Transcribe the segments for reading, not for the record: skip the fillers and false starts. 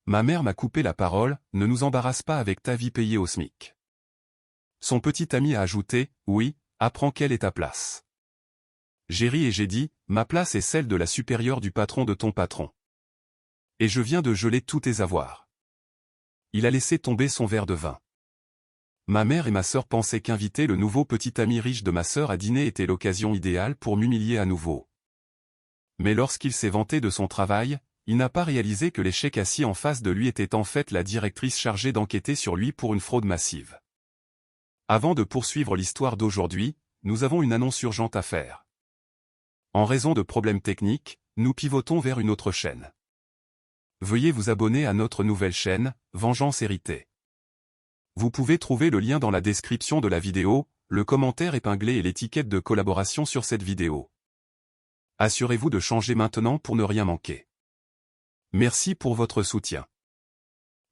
Ma mère m'a coupé la parole, ne nous embarrasse pas avec ta vie payée au SMIC. Son petit ami a ajouté, oui, apprends quelle est ta place. J'ai ri et j'ai dit, ma place est celle de la supérieure du patron de ton patron. Et je viens de geler tous tes avoirs. Il a laissé tomber son verre de vin. Ma mère et ma sœur pensaient qu'inviter le nouveau petit ami riche de ma sœur à dîner était l'occasion idéale pour m'humilier à nouveau. Mais lorsqu'il s'est vanté de son travail, il n'a pas réalisé que l'échec assis en face de lui était en fait la directrice chargée d'enquêter sur lui pour une fraude massive. Avant de poursuivre l'histoire d'aujourd'hui, nous avons une annonce urgente à faire. En raison de problèmes techniques, nous pivotons vers une autre chaîne. Veuillez vous abonner à notre nouvelle chaîne, Vengeance Héritée. Vous pouvez trouver le lien dans la description de la vidéo, le commentaire épinglé et l'étiquette de collaboration sur cette vidéo. Assurez-vous de changer maintenant pour ne rien manquer. Merci pour votre soutien.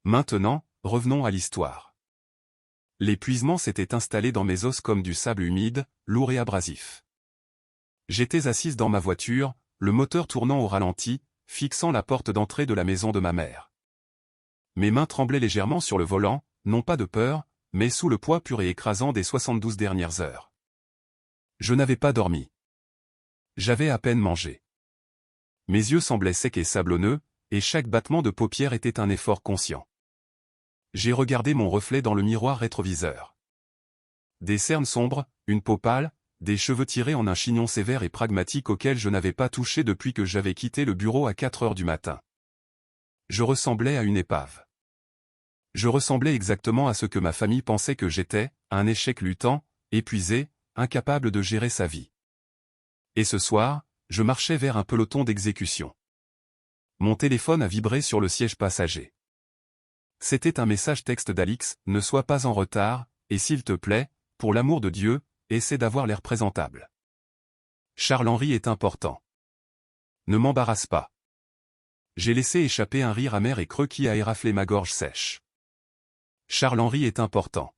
Maintenant, revenons à l'histoire. L'épuisement s'était installé dans mes os comme du sable humide, lourd et abrasif. J'étais assise dans ma voiture, le moteur tournant au ralenti, fixant la porte d'entrée de la maison de ma mère. Mes mains tremblaient légèrement sur le volant, non pas de peur, mais sous le poids pur et écrasant des 72 dernières heures. Je n'avais pas dormi. J'avais à peine mangé. Mes yeux semblaient secs et sablonneux, et chaque battement de paupières était un effort conscient. J'ai regardé mon reflet dans le miroir rétroviseur. Des cernes sombres, une peau pâle, des cheveux tirés en un chignon sévère et pragmatique auquel je n'avais pas touché depuis que j'avais quitté le bureau à 4 heures du matin. Je ressemblais à une épave. Je ressemblais exactement à ce que ma famille pensait que j'étais, un échec luttant, épuisé, incapable de gérer sa vie. Et ce soir, je marchais vers un peloton d'exécution. Mon téléphone a vibré sur le siège passager. C'était un message texte d'Alix, ne sois pas en retard, et s'il te plaît, pour l'amour de Dieu, essaie d'avoir l'air présentable. Charles-Henri est important. Ne m'embarrasse pas. J'ai laissé échapper un rire amer et creux qui a éraflé ma gorge sèche. Charles-Henri est important.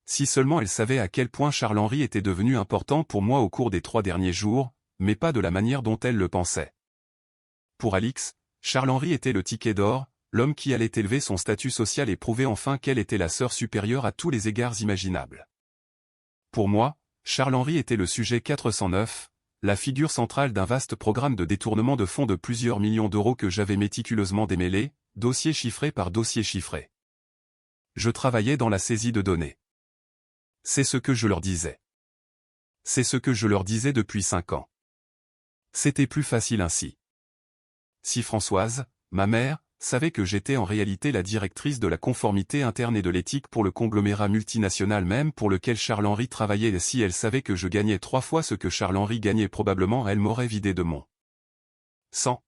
Si seulement elle savait à quel point Charles-Henri était devenu important pour moi au cours des 3 derniers jours, mais pas de la manière dont elle le pensait. Pour Alix, Charles-Henri était le ticket d'or, l'homme qui allait élever son statut social et prouver enfin qu'elle était la sœur supérieure à tous les égards imaginables. Pour moi, Charles-Henri était le sujet 409, la figure centrale d'un vaste programme de détournement de fonds de plusieurs millions d'euros que j'avais méticuleusement démêlé, dossier chiffré par dossier chiffré. Je travaillais dans la saisie de données. C'est ce que je leur disais. C'est ce que je leur disais depuis 5 ans. C'était plus facile ainsi. Si Françoise, ma mère, savait que j'étais en réalité la directrice de la conformité interne et de l'éthique pour le conglomérat multinational même pour lequel Charles-Henri travaillait et si elle savait que je gagnais 3 fois ce que Charles-Henri gagnait probablement elle m'aurait vidé de mon sang.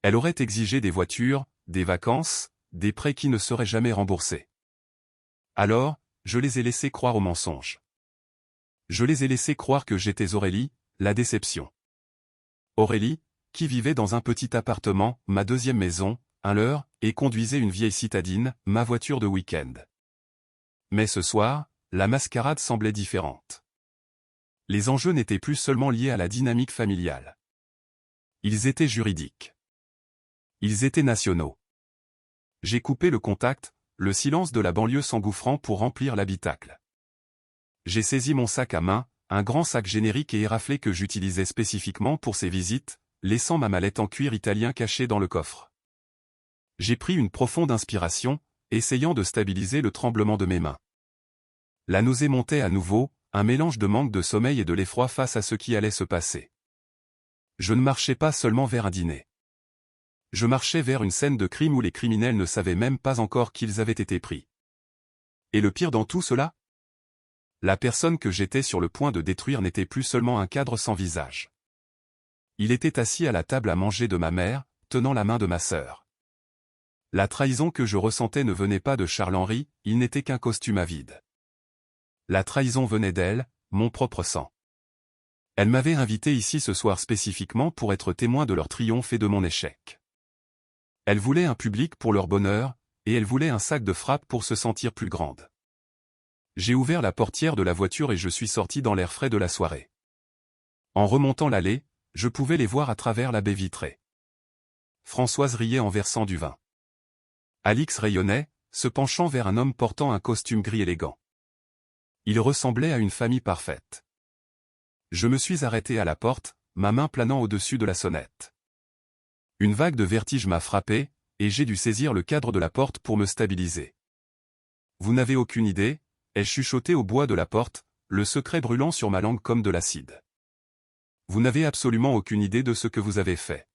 Elle aurait exigé des voitures, des vacances, des prêts qui ne seraient jamais remboursés. Alors, je les ai laissés croire au mensonge. Je les ai laissés croire que j'étais Aurélie, la déception. Aurélie, qui vivait dans un petit appartement, ma deuxième maison, un leur, et conduisait une vieille citadine, ma voiture de week-end. Mais ce soir, la mascarade semblait différente. Les enjeux n'étaient plus seulement liés à la dynamique familiale. Ils étaient juridiques. Ils étaient nationaux. J'ai coupé le contact, le silence de la banlieue s'engouffrant pour remplir l'habitacle. J'ai saisi mon sac à main, un grand sac générique et éraflé que j'utilisais spécifiquement pour ces visites, laissant ma mallette en cuir italien cachée dans le coffre. J'ai pris une profonde inspiration, essayant de stabiliser le tremblement de mes mains. La nausée montait à nouveau, un mélange de manque de sommeil et de l'effroi face à ce qui allait se passer. Je ne marchais pas seulement vers un dîner. Je marchais vers une scène de crime où les criminels ne savaient même pas encore qu'ils avaient été pris. Et le pire dans tout cela? La personne que j'étais sur le point de détruire n'était plus seulement un cadre sans visage. Il était assis à la table à manger de ma mère, tenant la main de ma sœur. La trahison que je ressentais ne venait pas de Charles-Henri, il n'était qu'un costume à vide. La trahison venait d'elle, mon propre sang. Elle m'avait invité ici ce soir spécifiquement pour être témoin de leur triomphe et de mon échec. Elle voulait un public pour leur bonheur, et elle voulait un sac de frappe pour se sentir plus grande. J'ai ouvert la portière de la voiture et je suis sorti dans l'air frais de la soirée. En remontant l'allée, je pouvais les voir à travers la baie vitrée. Françoise riait en versant du vin. Alix rayonnait, se penchant vers un homme portant un costume gris élégant. Il ressemblait à une famille parfaite. Je me suis arrêté à la porte, ma main planant au-dessus de la sonnette. Une vague de vertige m'a frappé, et j'ai dû saisir le cadre de la porte pour me stabiliser. Vous n'avez aucune idée, ai-je chuchoté au bois de la porte, le secret brûlant sur ma langue comme de l'acide. Vous n'avez absolument aucune idée de ce que vous avez fait.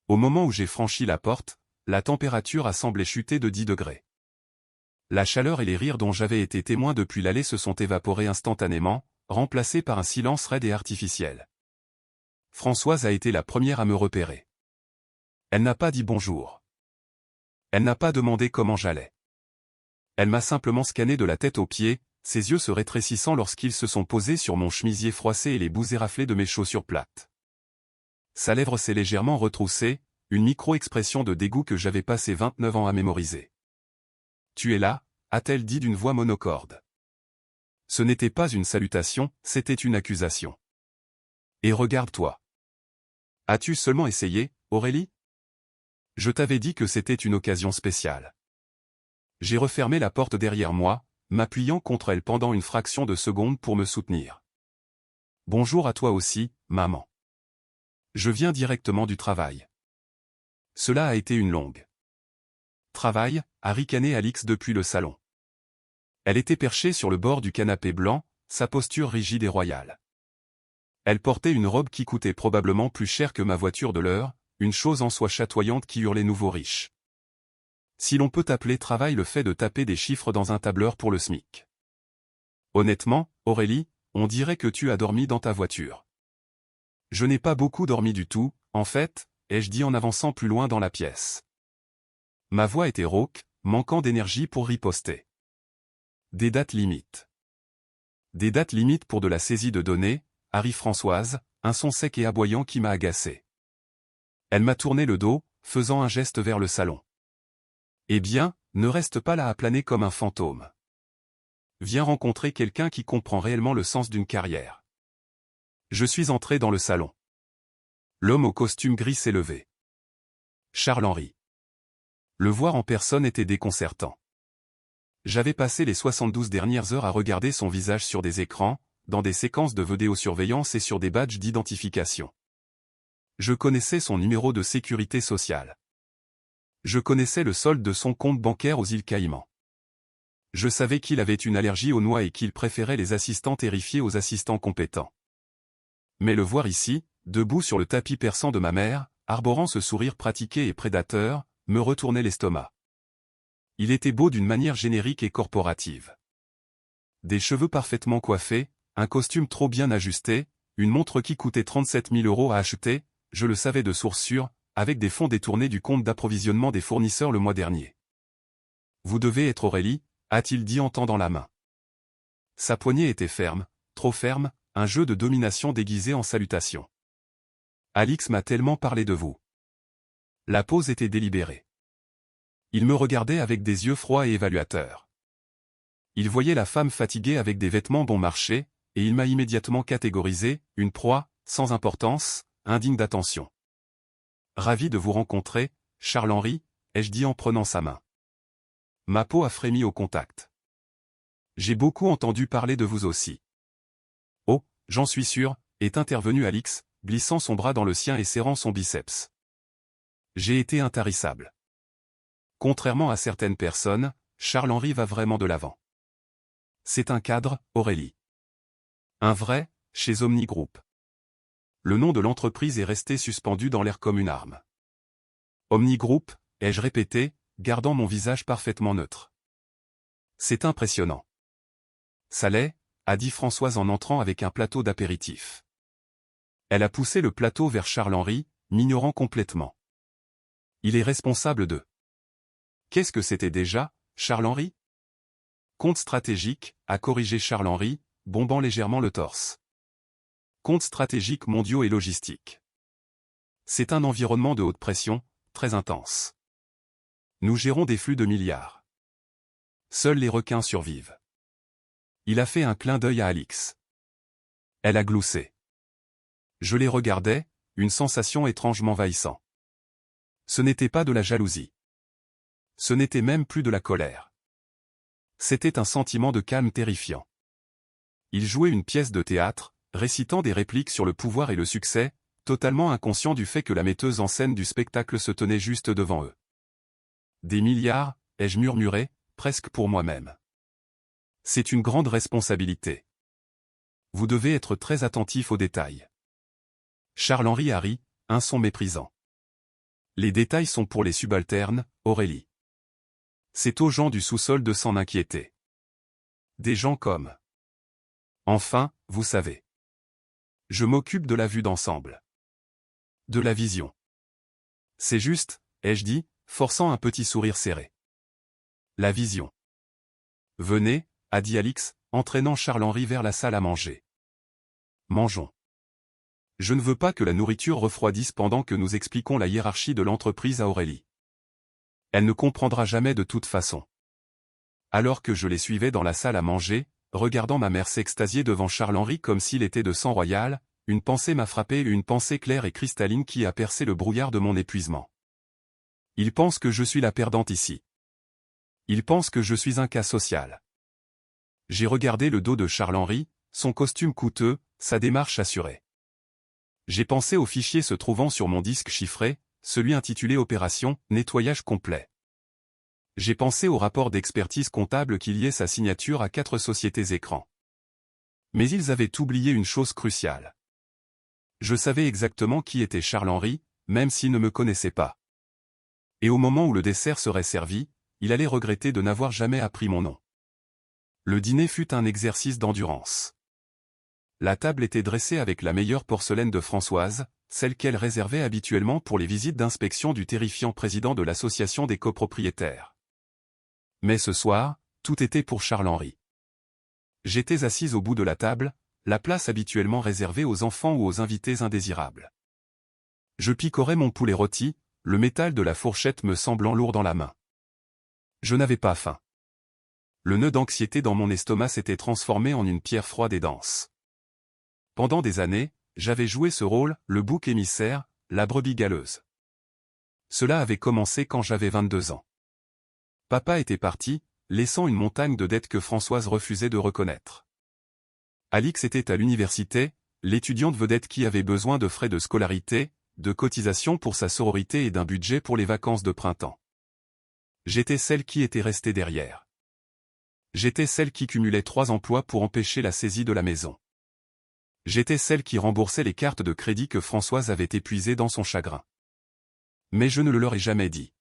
Au moment où j'ai franchi la porte, la température a semblé chuter de 10 degrés. La chaleur et les rires dont j'avais été témoin depuis l'allée se sont évaporés instantanément, remplacés par un silence raide et artificiel. Françoise a été la première à me repérer. Elle n'a pas dit bonjour. Elle n'a pas demandé comment j'allais. Elle m'a simplement scanné de la tête aux pieds, ses yeux se rétrécissant lorsqu'ils se sont posés sur mon chemisier froissé et les bouts éraflés de mes chaussures plates. Sa lèvre s'est légèrement retroussée, une micro-expression de dégoût que j'avais passé 29 ans à mémoriser. « Tu es là » a-t-elle dit d'une voix monocorde. Ce n'était pas une salutation, c'était une accusation. « Et regarde-toi. As-tu seulement essayé, Aurélie ? Je t'avais dit que c'était une occasion spéciale. » J'ai refermé la porte derrière moi, m'appuyant contre elle pendant une fraction de seconde pour me soutenir. « Bonjour à toi aussi, maman. Je viens directement du travail. » Cela a été une longue. Travail, a ricané Alix depuis le salon. Elle était perchée sur le bord du canapé blanc, sa posture rigide et royale. Elle portait une robe qui coûtait probablement plus cher que ma voiture de l'heure, une chose en soie chatoyante qui hurlait nouveau riche. Si l'on peut appeler travail le fait de taper des chiffres dans un tableur pour le SMIC. Honnêtement, Aurélie, on dirait que tu as dormi dans ta voiture. Je n'ai pas beaucoup dormi du tout, en fait, ai-je dit en avançant plus loin dans la pièce. Ma voix était rauque, manquant d'énergie pour riposter. Des dates limites. Des dates limites pour de la saisie de données, Harry Françoise, un son sec et aboyant qui m'a agacé. Elle m'a tourné le dos, faisant un geste vers le salon. Eh bien, ne reste pas là à planer comme un fantôme. Viens rencontrer quelqu'un qui comprend réellement le sens d'une carrière. Je suis entré dans le salon. L'homme au costume gris s'est levé. Charles-Henri. Le voir en personne était déconcertant. J'avais passé les 72 dernières heures à regarder son visage sur des écrans, dans des séquences de vidéosurveillance et sur des badges d'identification. Je connaissais son numéro de sécurité sociale. Je connaissais le solde de son compte bancaire aux îles Caïmans. Je savais qu'il avait une allergie aux noix et qu'il préférait les assistants terrifiés aux assistants compétents. Mais le voir ici, debout sur le tapis perçant de ma mère, arborant ce sourire pratiqué et prédateur, me retournait l'estomac. Il était beau d'une manière générique et corporative. Des cheveux parfaitement coiffés, un costume trop bien ajusté, une montre qui coûtait 37 000 € à acheter, je le savais de source sûre, avec des fonds détournés du compte d'approvisionnement des fournisseurs le mois dernier. « Vous devez être Aurélie » a-t-il dit en tendant la main. Sa poignée était ferme, trop ferme, un jeu de domination déguisé en salutation. « Alix m'a tellement parlé de vous. » La pause était délibérée. Il me regardait avec des yeux froids et évaluateurs. Il voyait la femme fatiguée avec des vêtements bon marché, et il m'a immédiatement catégorisé, une proie, sans importance, indigne d'attention. « Ravi de vous rencontrer, Charles-Henri » ai-je dit en prenant sa main. Ma peau a frémi au contact. J'ai beaucoup entendu parler de vous aussi. Oh, j'en suis sûr, est intervenu Alix, glissant son bras dans le sien et serrant son biceps. J'ai été intarissable. Contrairement à certaines personnes, Charles-Henri va vraiment de l'avant. C'est un cadre, Aurélie. Un vrai, chez Omni Group. Le nom de l'entreprise est resté suspendu dans l'air comme une arme. Omni Group, ai-je répété, gardant mon visage parfaitement neutre. C'est impressionnant. Ça l'est, a dit Françoise en entrant avec un plateau d'apéritif. Elle a poussé le plateau vers Charles-Henri, m'ignorant complètement. Il est responsable de... Qu'est-ce que c'était déjà, Charles-Henri ? Compte stratégique, a corrigé Charles-Henri, bombant légèrement le torse. Comptes stratégiques mondiaux et logistiques. C'est un environnement de haute pression, très intense. Nous gérons des flux de milliards. Seuls les requins survivent. Il a fait un clin d'œil à Alix. Elle a gloussé. Je les regardais, une sensation étrange m'envahissant. Ce n'était pas de la jalousie. Ce n'était même plus de la colère. C'était un sentiment de calme terrifiant. Ils jouaient une pièce de théâtre, récitant des répliques sur le pouvoir et le succès, totalement inconscients du fait que la metteuse en scène du spectacle se tenait juste devant eux. Des milliards, ai-je murmuré, presque pour moi-même. C'est une grande responsabilité. Vous devez être très attentif aux détails. Charles-Henri a ri, un son méprisant. Les détails sont pour les subalternes, Aurélie. C'est aux gens du sous-sol de s'en inquiéter. Des gens comme... Enfin, vous savez. Je m'occupe de la vue d'ensemble. De la vision. C'est juste, ai-je dit, forçant un petit sourire serré. La vision. Venez, a dit Alix, entraînant Charles-Henri vers la salle à manger. Mangeons. Je ne veux pas que la nourriture refroidisse pendant que nous expliquons la hiérarchie de l'entreprise à Aurélie. Elle ne comprendra jamais de toute façon. Alors que je les suivais dans la salle à manger, regardant ma mère s'extasier devant Charles-Henri comme s'il était de sang royal, une pensée m'a frappé, une pensée claire et cristalline qui a percé le brouillard de mon épuisement. Il pense que je suis la perdante ici. Il pense que je suis un cas social. J'ai regardé le dos de Charles-Henri, son costume coûteux, sa démarche assurée. J'ai pensé au fichier se trouvant sur mon disque chiffré, celui intitulé Opération Nettoyage complet. J'ai pensé au rapport d'expertise comptable qui liait sa signature à 4 sociétés écrans. Mais ils avaient oublié une chose cruciale. Je savais exactement qui était Charles-Henri, même s'il ne me connaissait pas. Et au moment où le dessert serait servi, il allait regretter de n'avoir jamais appris mon nom. Le dîner fut un exercice d'endurance. La table était dressée avec la meilleure porcelaine de Françoise, celle qu'elle réservait habituellement pour les visites d'inspection du terrifiant président de l'association des copropriétaires. Mais ce soir, tout était pour Charles-Henri. J'étais assise au bout de la table, la place habituellement réservée aux enfants ou aux invités indésirables. Je picorais mon poulet rôti, le métal de la fourchette me semblant lourd dans la main. Je n'avais pas faim. Le nœud d'anxiété dans mon estomac s'était transformé en une pierre froide et dense. Pendant des années, j'avais joué ce rôle, le bouc émissaire, la brebis galeuse. Cela avait commencé quand j'avais 22 ans. Papa était parti, laissant une montagne de dettes que Françoise refusait de reconnaître. Alix était à l'université, l'étudiante vedette qui avait besoin de frais de scolarité, de cotisations pour sa sororité et d'un budget pour les vacances de printemps. J'étais celle qui était restée derrière. J'étais celle qui cumulait 3 emplois pour empêcher la saisie de la maison. J'étais celle qui remboursait les cartes de crédit que Françoise avait épuisées dans son chagrin. Mais je ne le leur ai jamais dit.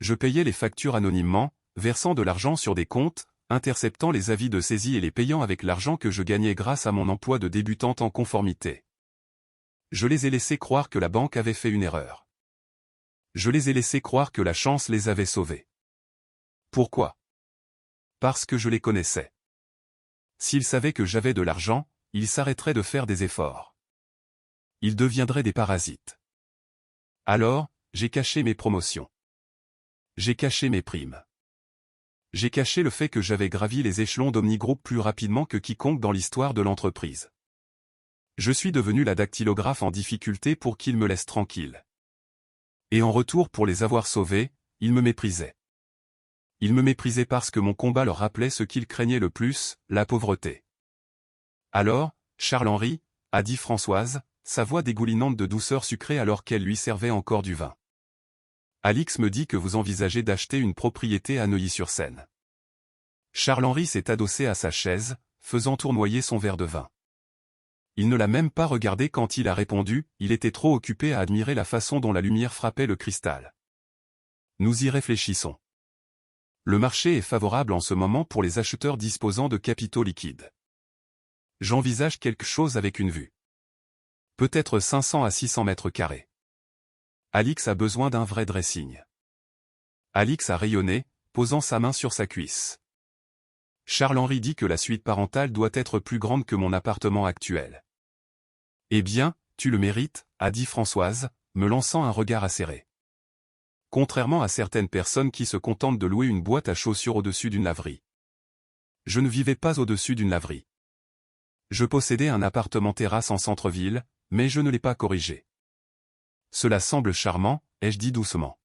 Je payais les factures anonymement, versant de l'argent sur des comptes, interceptant les avis de saisie et les payant avec l'argent que je gagnais grâce à mon emploi de débutante en conformité. Je les ai laissés croire que la banque avait fait une erreur. Je les ai laissés croire que la chance les avait sauvés. Pourquoi? Parce que je les connaissais. S'ils savaient que j'avais de l'argent, ils s'arrêteraient de faire des efforts. Ils deviendraient des parasites. Alors, j'ai caché mes promotions. J'ai caché mes primes. J'ai caché le fait que j'avais gravi les échelons d'Omnigroup plus rapidement que quiconque dans l'histoire de l'entreprise. Je suis devenu la dactylographe en difficulté pour qu'ils me laissent tranquille. Et en retour pour les avoir sauvés, ils me méprisaient. Ils me méprisaient parce que mon combat leur rappelait ce qu'ils craignaient le plus, la pauvreté. Alors, Charles-Henri, a dit Françoise, sa voix dégoulinante de douceur sucrée alors qu'elle lui servait encore du vin. Alix me dit que vous envisagez d'acheter une propriété à Neuilly-sur-Seine. Charles-Henri s'est adossé à sa chaise, faisant tournoyer son verre de vin. Il ne l'a même pas regardé quand il a répondu, il était trop occupé à admirer la façon dont la lumière frappait le cristal. Nous y réfléchissons. Le marché est favorable en ce moment pour les acheteurs disposant de capitaux liquides. J'envisage quelque chose avec une vue. Peut-être 500 à 600 mètres carrés. Alix a besoin d'un vrai dressing. Alix a rayonné, posant sa main sur sa cuisse. Charles-Henri dit que la suite parentale doit être plus grande que mon appartement actuel. Eh bien, tu le mérites, a dit Françoise, me lançant un regard acéré. Contrairement à certaines personnes qui se contentent de louer une boîte à chaussures au-dessus d'une laverie. Je ne vivais pas au-dessus d'une laverie. Je possédais un appartement terrasse en centre-ville, mais je ne l'ai pas corrigé. Cela semble charmant, ai-je dit doucement.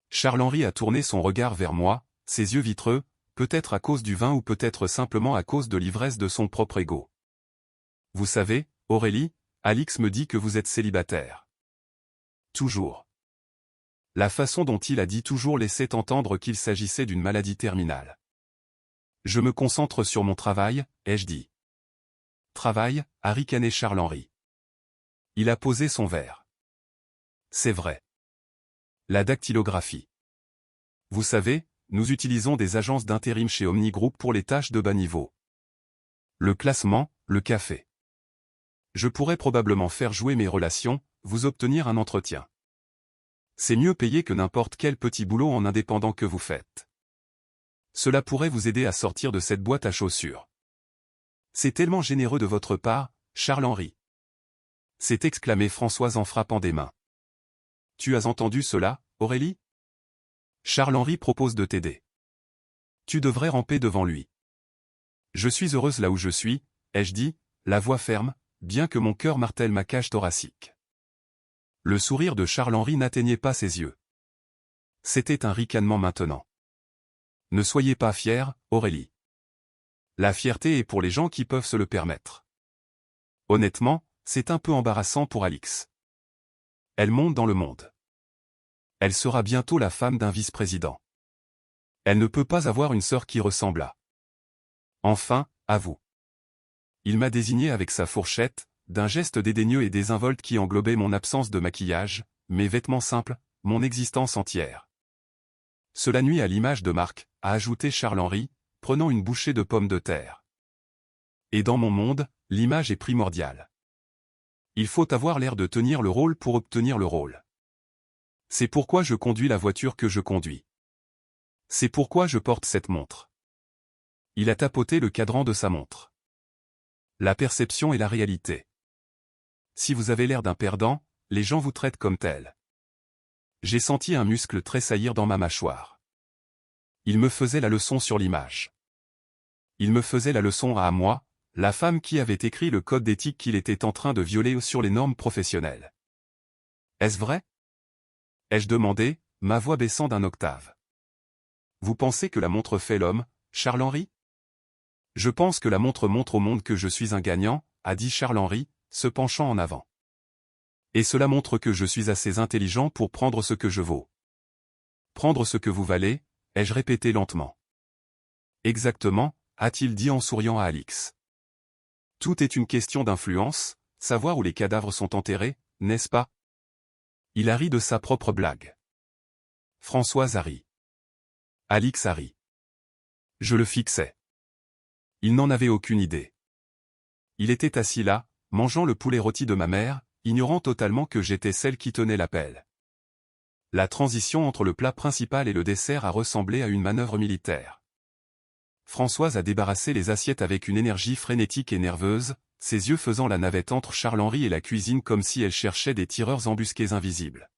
Charles-Henri a tourné son regard vers moi, ses yeux vitreux, peut-être à cause du vin ou peut-être simplement à cause de l'ivresse de son propre ego. Vous savez, Aurélie, Alix me dit que vous êtes célibataire. Toujours. La façon dont il a dit toujours laissait entendre qu'il s'agissait d'une maladie terminale. Je me concentre sur mon travail, ai-je dit. Travail, a ricané Charles-Henri. Il a posé son verre. C'est vrai. La dactylographie. Vous savez, nous utilisons des agences d'intérim chez Omni Group pour les tâches de bas niveau. Le classement, le café. Je pourrais probablement faire jouer mes relations, vous obtenir un entretien. C'est mieux payé que n'importe quel petit boulot en indépendant que vous faites. Cela pourrait vous aider à sortir de cette boîte à chaussures. C'est tellement généreux de votre part, Charles-Henri. S'est exclamé Françoise en frappant des mains. Tu as entendu cela, Aurélie? Charles-Henri propose de t'aider. Tu devrais ramper devant lui. Je suis heureuse là où je suis, ai-je dit, la voix ferme, bien que mon cœur martèle ma cage thoracique. Le sourire de Charles-Henri n'atteignait pas ses yeux. C'était un ricanement maintenant. Ne soyez pas fière, Aurélie. La fierté est pour les gens qui peuvent se le permettre. Honnêtement, c'est un peu embarrassant pour Alix. Elle monte dans le monde. Elle sera bientôt la femme d'un vice-président. Elle ne peut pas avoir une sœur qui ressemble à. Enfin, à vous. Il m'a désigné avec sa fourchette, d'un geste dédaigneux et désinvolte qui englobait mon absence de maquillage, mes vêtements simples, mon existence entière. Cela nuit à l'image de Marc, a ajouté Charles-Henri, prenant une bouchée de pommes de terre. Et dans mon monde, l'image est primordiale. Il faut avoir l'air de tenir le rôle pour obtenir le rôle. C'est pourquoi je conduis la voiture que je conduis. C'est pourquoi je porte cette montre. Il a tapoté le cadran de sa montre. La perception est la réalité. Si vous avez l'air d'un perdant, les gens vous traitent comme tel. J'ai senti un muscle tressaillir dans ma mâchoire. Il me faisait la leçon sur l'image. Il me faisait la leçon à moi, la femme qui avait écrit le code d'éthique qu'il était en train de violer sur les normes professionnelles. Est-ce vrai? Ai-je demandé, ma voix baissant d'un octave. Vous pensez que la montre fait l'homme, Charles-Henri? Je pense que la montre montre au monde que je suis un gagnant, a dit Charles-Henri, se penchant en avant. Et cela montre que je suis assez intelligent pour prendre ce que je vaux. Prendre ce que vous valez, ai-je répété lentement. Exactement, a-t-il dit en souriant à Alix. Tout est une question d'influence, savoir où les cadavres sont enterrés, n'est-ce pas? Il a ri de sa propre blague. Françoise a ri. Alix a ri. Je le fixais. Il n'en avait aucune idée. Il était assis là, mangeant le poulet rôti de ma mère, ignorant totalement que j'étais celle qui tenait l'appel. La transition entre le plat principal et le dessert a ressemblé à une manœuvre militaire. Françoise a débarrassé les assiettes avec une énergie frénétique et nerveuse, ses yeux faisant la navette entre Charles-Henri et la cuisine comme si elle cherchait des tireurs embusqués invisibles.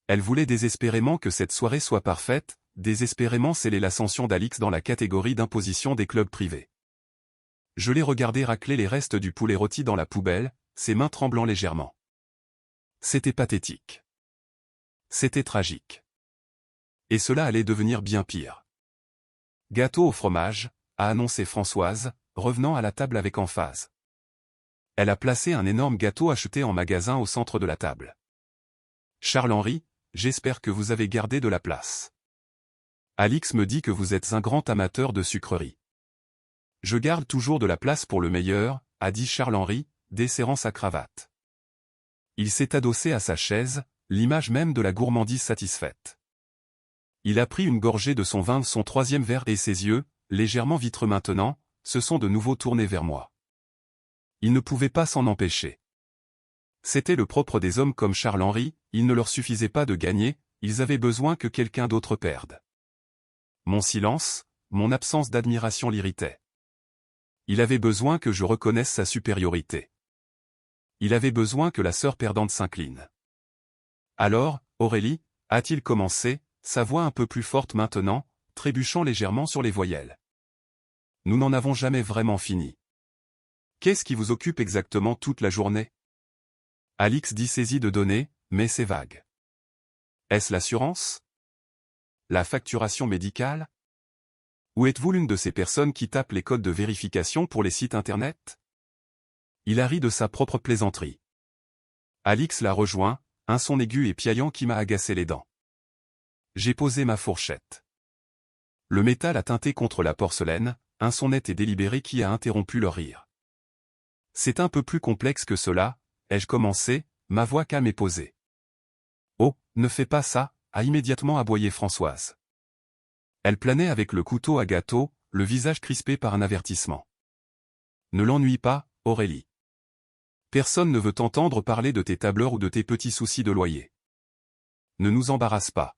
Elle voulait désespérément que cette soirée soit parfaite, désespérément sceller l'ascension d'Alix dans la catégorie d'imposition des clubs privés. Je l'ai regardé racler les restes du poulet rôti dans la poubelle, ses mains tremblant légèrement. C'était pathétique. C'était tragique. Et cela allait devenir bien pire. Gâteau au fromage, a annoncé Françoise, revenant à la table avec emphase. Elle a placé un énorme gâteau acheté en magasin au centre de la table. Charles-Henri, j'espère que vous avez gardé de la place. Alix me dit que vous êtes un grand amateur de sucreries. Je garde toujours de la place pour le meilleur, a dit Charles-Henri, desserrant sa cravate. Il s'est adossé à sa chaise, l'image même de la gourmandise satisfaite. Il a pris une gorgée de son vin, son troisième verre, et ses yeux, légèrement vitreux maintenant, se sont de nouveau tournés vers moi. Il ne pouvait pas s'en empêcher. C'était le propre des hommes comme Charles-Henri, il ne leur suffisait pas de gagner, ils avaient besoin que quelqu'un d'autre perde. Mon silence, mon absence d'admiration l'irritait. Il avait besoin que je reconnaisse sa supériorité. Il avait besoin que la sœur perdante s'incline. Alors, Aurélie, a-t-il commencé, sa voix un peu plus forte maintenant, trébuchant légèrement sur les voyelles. Nous n'en avons jamais vraiment fini. Qu'est-ce qui vous occupe exactement toute la journée? Alix dit saisi de données, mais c'est vague. Est-ce l'assurance? La facturation médicale? Ou êtes-vous l'une de ces personnes qui tapent les codes de vérification pour les sites internet? Il a ri de sa propre plaisanterie. Alix l'a rejoint, un son aigu et piaillant qui m'a agacé les dents. J'ai posé ma fourchette. Le métal a teinté contre la porcelaine, un son net et délibéré qui a interrompu leur rire. C'est un peu plus complexe que cela, ai-je commencé, ma voix calme et posée. Oh, ne fais pas ça, a immédiatement aboyé Françoise. Elle planait avec le couteau à gâteau, le visage crispé par un avertissement. Ne l'ennuie pas, Aurélie. Personne ne veut t'entendre parler de tes tableurs ou de tes petits soucis de loyer. Ne nous embarrasse pas.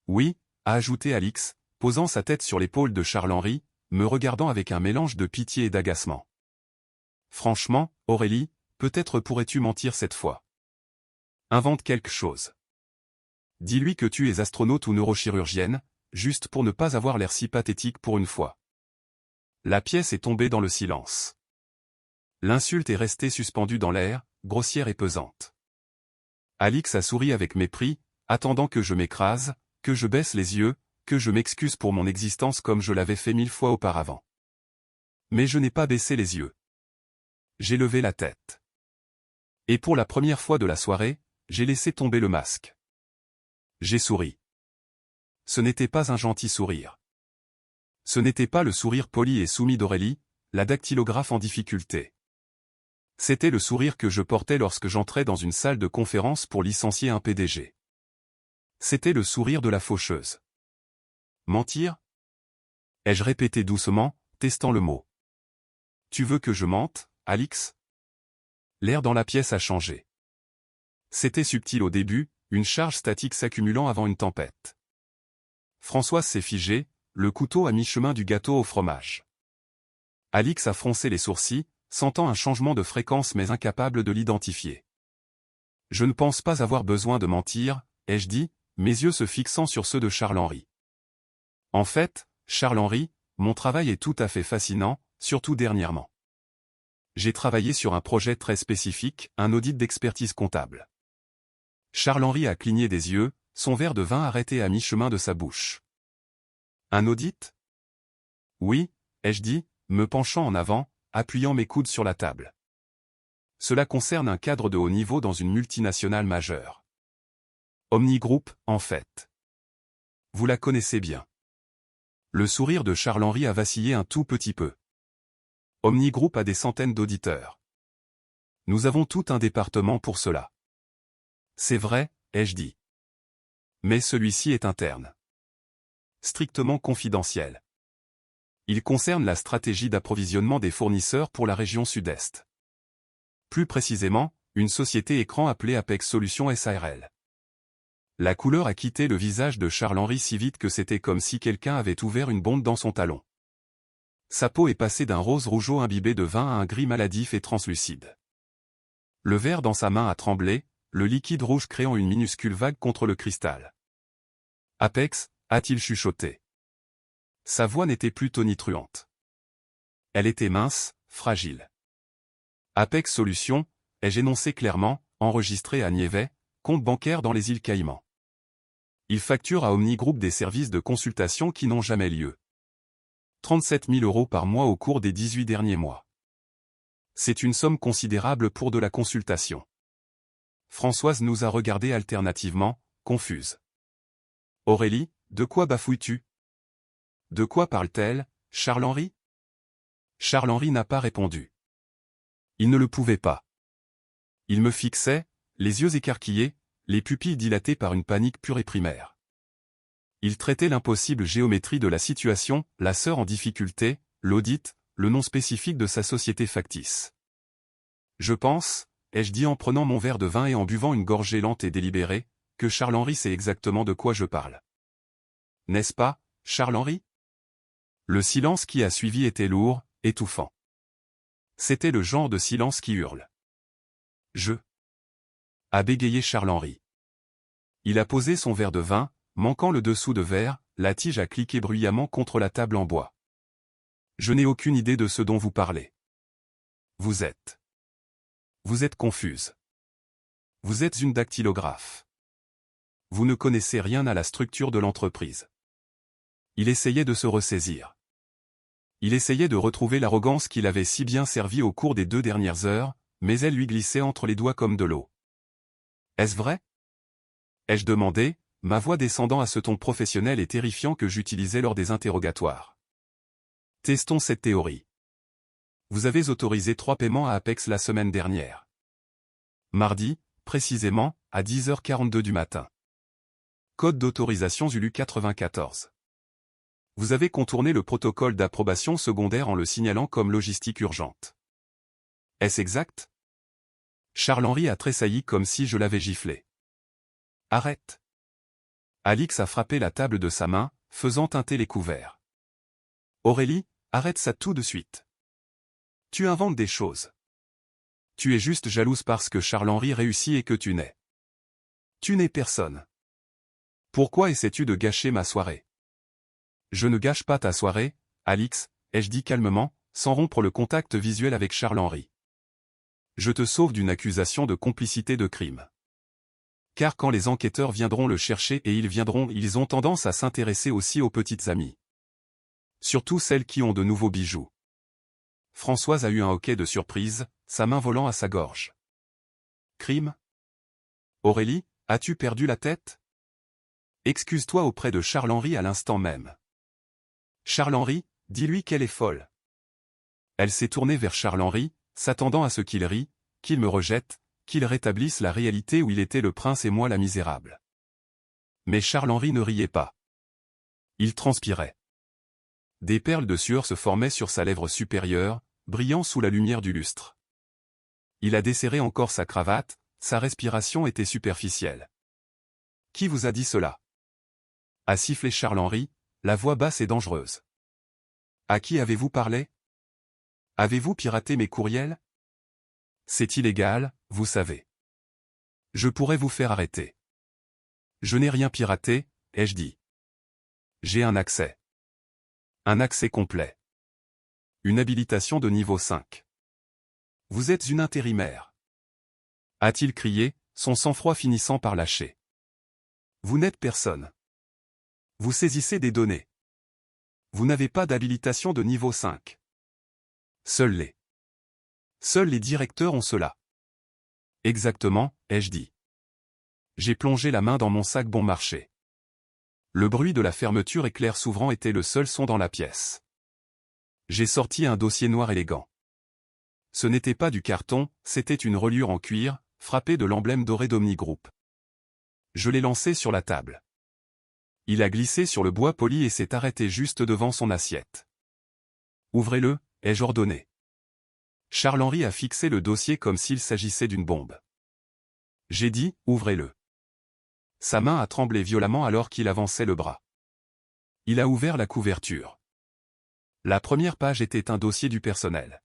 Oui, a ajouté Alix, posant sa tête sur l'épaule de Charles-Henri, me regardant avec un mélange de pitié et d'agacement. Franchement, Aurélie, peut-être pourrais-tu mentir cette fois. Invente quelque chose. Dis-lui que tu es astronaute ou neurochirurgienne, juste pour ne pas avoir l'air si pathétique pour une fois. La pièce est tombée dans le silence. L'insulte est restée suspendue dans l'air, grossière et pesante. Alix a souri avec mépris, attendant que je m'écrase, que je baisse les yeux, que je m'excuse pour mon existence comme je l'avais fait 1000 fois auparavant. Mais je n'ai pas baissé les yeux. J'ai levé la tête. Et pour la première fois de la soirée, j'ai laissé tomber le masque. J'ai souri. Ce n'était pas un gentil sourire. Ce n'était pas le sourire poli et soumis d'Aurélie, la dactylographe en difficulté. C'était le sourire que je portais lorsque j'entrais dans une salle de conférence pour licencier un PDG. C'était le sourire de la faucheuse. Mentir? Ai-je répété doucement, testant le mot. Tu veux que je mente, Alix? L'air dans la pièce a changé. C'était subtil au début, une charge statique s'accumulant avant une tempête. Françoise s'est figée, le couteau à mi-chemin du gâteau au fromage. Alix a froncé les sourcils, sentant un changement de fréquence mais incapable de l'identifier. Je ne pense pas avoir besoin de mentir, ai-je dit, mes yeux se fixant sur ceux de Charles-Henri. En fait, Charles-Henri, mon travail est tout à fait fascinant, surtout dernièrement. J'ai travaillé sur un projet très spécifique, un audit d'expertise comptable. Charles-Henri a cligné des yeux, son verre de vin arrêté à mi-chemin de sa bouche. Un audit? Oui, ai-je dit, me penchant en avant, appuyant mes coudes sur la table. Cela concerne un cadre de haut niveau dans une multinationale majeure. Omni Group, en fait. Vous la connaissez bien. Le sourire de Charles-Henri a vacillé un tout petit peu. Omni Group a des centaines d'auditeurs. Nous avons tout un département pour cela. C'est vrai, ai-je dit. Mais celui-ci est interne. Strictement confidentiel. Il concerne la stratégie d'approvisionnement des fournisseurs pour la région Sud-Est. Plus précisément, une société écran appelée Apex Solutions SARL. La couleur a quitté le visage de Charles-Henri si vite que c'était comme si quelqu'un avait ouvert une bombe dans son talon. Sa peau est passée d'un rose rougeau imbibé de vin à un gris maladif et translucide. Le verre dans sa main a tremblé, le liquide rouge créant une minuscule vague contre le cristal. Apex, a-t-il chuchoté. Sa voix n'était plus tonitruante. Elle était mince, fragile. Apex Solutions, ai-je énoncé clairement, enregistré à Niévès, compte bancaire dans les îles Caïmans. Il facture à Omni Group des services de consultation qui n'ont jamais lieu. 37 000 € par mois au cours des 18 derniers mois. C'est une somme considérable pour de la consultation. Françoise nous a regardés alternativement, confuse. Aurélie, de quoi bafouilles-tu? De quoi parle-t-elle, Charles-Henri? Charles-Henri n'a pas répondu. Il ne le pouvait pas. Il me fixait, les yeux écarquillés, les pupilles dilatées par une panique pure et primaire. Il traitait l'impossible géométrie de la situation, la sœur en difficulté, l'audit, le nom spécifique de sa société factice. Je pense, ai-je dit en prenant mon verre de vin et en buvant une gorgée lente et délibérée, que Charles-Henri sait exactement de quoi je parle. N'est-ce pas, Charles-Henri? Le silence qui a suivi était lourd, étouffant. C'était le genre de silence qui hurle. A bégayé Charles-Henri. Il a posé son verre de vin, manquant le dessous de verre, la tige a cliqué bruyamment contre la table en bois. Je n'ai aucune idée de ce dont vous parlez. Vous êtes confuse. Vous êtes une dactylographe. Vous ne connaissez rien à la structure de l'entreprise. Il essayait de se ressaisir. Il essayait de retrouver l'arrogance qui l'avait si bien servi au cours des 2 dernières heures, mais elle lui glissait entre les doigts comme de l'eau. Est-ce vrai? Ai-je demandé, ma voix descendant à ce ton professionnel et terrifiant que j'utilisais lors des interrogatoires. Testons cette théorie. Vous avez autorisé 3 paiements à Apex la semaine dernière. Mardi, précisément, à 10h42 du matin. Code d'autorisation Zulu 94. Vous avez contourné le protocole d'approbation secondaire en le signalant comme logistique urgente. Est-ce exact? Charles-Henri a tressailli comme si je l'avais giflé. Arrête. Alix a frappé la table de sa main, faisant teinter les couverts. Aurélie, arrête ça tout de suite. Tu inventes des choses. Tu es juste jalouse parce que Charles-Henri réussit et que tu n'es. Tu n'es personne. Pourquoi essaies-tu de gâcher ma soirée? Je ne gâche pas ta soirée, Alix, ai-je dit calmement, sans rompre le contact visuel avec Charles-Henri. Je te sauve d'une accusation de complicité de crime. Car quand les enquêteurs viendront le chercher et ils ont tendance à s'intéresser aussi aux petites amies. Surtout celles qui ont de nouveaux bijoux. Françoise a eu un hoquet de surprise, sa main volant à sa gorge. Crime? Aurélie, as-tu perdu la tête? Excuse-toi auprès de Charles-Henri à l'instant même. Charles-Henri, dis-lui qu'elle est folle. Elle s'est tournée vers Charles-Henri, s'attendant à ce qu'il rie, qu'il me rejette, qu'il rétablisse la réalité où il était le prince et moi la misérable. Mais Charles-Henri ne riait pas. Il transpirait. Des perles de sueur se formaient sur sa lèvre supérieure, brillant sous la lumière du lustre. Il a desserré encore sa cravate, sa respiration était superficielle. Qui vous a dit cela? A sifflé Charles-Henri, la voix basse et dangereuse. À qui avez-vous parlé? Avez-vous piraté mes courriels? C'est illégal, vous savez. Je pourrais vous faire arrêter. Je n'ai rien piraté, ai-je dit. J'ai un accès. Un accès complet. Une habilitation de niveau 5. Vous êtes une intérimaire. A-t-il crié, son sang-froid finissant par lâcher. Vous n'êtes personne. Vous saisissez des données. Vous n'avez pas d'habilitation de niveau 5. Seuls les directeurs ont cela. Exactement, ai-je dit. J'ai plongé la main dans mon sac bon marché. Le bruit de la fermeture éclair s'ouvrant était le seul son dans la pièce. J'ai sorti un dossier noir élégant. Ce n'était pas du carton, c'était une reliure en cuir, frappée de l'emblème doré d'Omni Group. Je l'ai lancé sur la table. Il a glissé sur le bois poli et s'est arrêté juste devant son assiette. Ouvrez-le, ai-je ordonné. Charles-Henri a fixé le dossier comme s'il s'agissait d'une bombe. J'ai dit, ouvrez-le. Sa main a tremblé violemment alors qu'il avançait le bras. Il a ouvert la couverture. La première page était un dossier du personnel.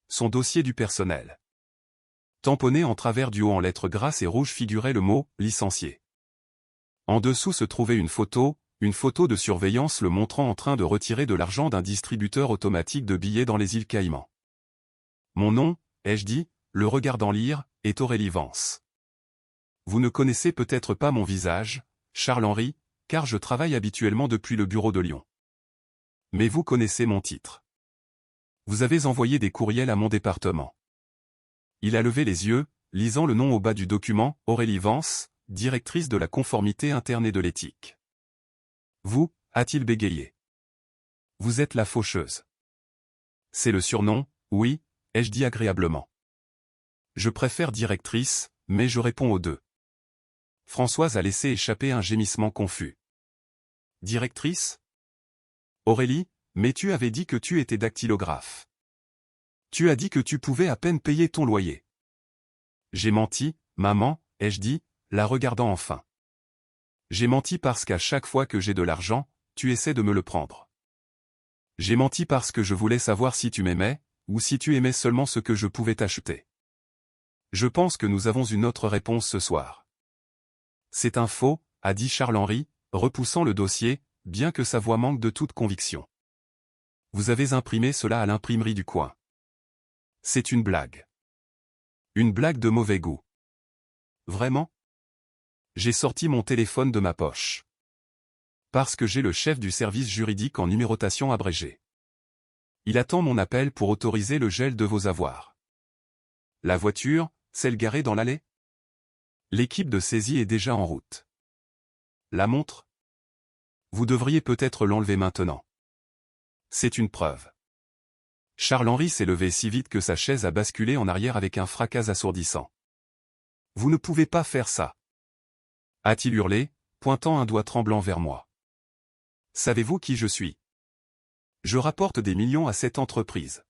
Son dossier du personnel. Tamponné en travers du haut en lettres grasses et rouges figurait le mot « licencié ». En dessous se trouvait une photo de surveillance le montrant en train de retirer de l'argent d'un distributeur automatique de billets dans les îles Caïmans. Mon nom, ai-je dit, le regardant lire, est Aurélie Vance. Vous ne connaissez peut-être pas mon visage, Charles-Henri, car je travaille habituellement depuis le bureau de Lyon. Mais vous connaissez mon titre. Vous avez envoyé des courriels à mon département. Il a levé les yeux, lisant le nom au bas du document, Aurélie Vance, directrice de la conformité interne et de l'éthique. Vous, a-t-il bégayé. Vous êtes la faucheuse. C'est le surnom, oui, ai-je dit agréablement. Je préfère directrice, mais je réponds aux deux. Françoise a laissé échapper un gémissement confus. Directrice? Aurélie, mais tu avais dit que tu étais dactylographe. Tu as dit que tu pouvais à peine payer ton loyer. J'ai menti, maman, ai-je dit, la regardant enfin. J'ai menti parce qu'à chaque fois que j'ai de l'argent, tu essaies de me le prendre. J'ai menti parce que je voulais savoir si tu m'aimais, ou si tu aimais seulement ce que je pouvais t'acheter. Je pense que nous avons une autre réponse ce soir. C'est un faux, a dit Charles-Henri, repoussant le dossier, bien que sa voix manque de toute conviction. Vous avez imprimé cela à l'imprimerie du coin. C'est une blague. Une blague de mauvais goût. Vraiment? J'ai sorti mon téléphone de ma poche. Parce que j'ai le chef du service juridique en numérotation abrégée. Il attend mon appel pour autoriser le gel de vos avoirs. La voiture, celle garée dans l'allée? L'équipe de saisie est déjà en route. La montre? Vous devriez peut-être l'enlever maintenant. C'est une preuve. Charles-Henri s'est levé si vite que sa chaise a basculé en arrière avec un fracas assourdissant. Vous ne pouvez pas faire ça, a-t-il hurlé, pointant un doigt tremblant vers moi. Savez-vous qui je suis? Je rapporte des millions à cette entreprise.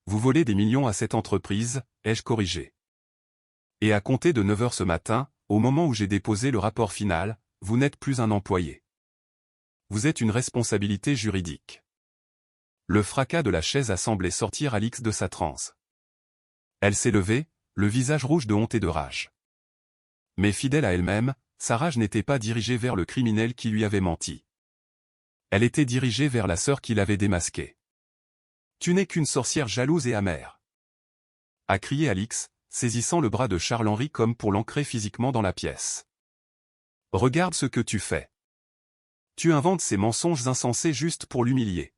Vous volez des millions à cette entreprise, ai-je corrigé. Et à compter de 9 heures ce matin, au moment où j'ai déposé le rapport final, vous n'êtes plus un employé. Vous êtes une responsabilité juridique. Le fracas de la chaise a semblé sortir Alix de sa transe. Elle s'est levée, le visage rouge de honte et de rage. Mais fidèle à elle-même, sa rage n'était pas dirigée vers le criminel qui lui avait menti. Elle était dirigée vers la sœur qui l'avait démasquée. Tu n'es qu'une sorcière jalouse et amère, a crié Alix, saisissant le bras de Charles-Henri comme pour l'ancrer physiquement dans la pièce. Regarde ce que tu fais. Tu inventes ces mensonges insensés juste pour l'humilier.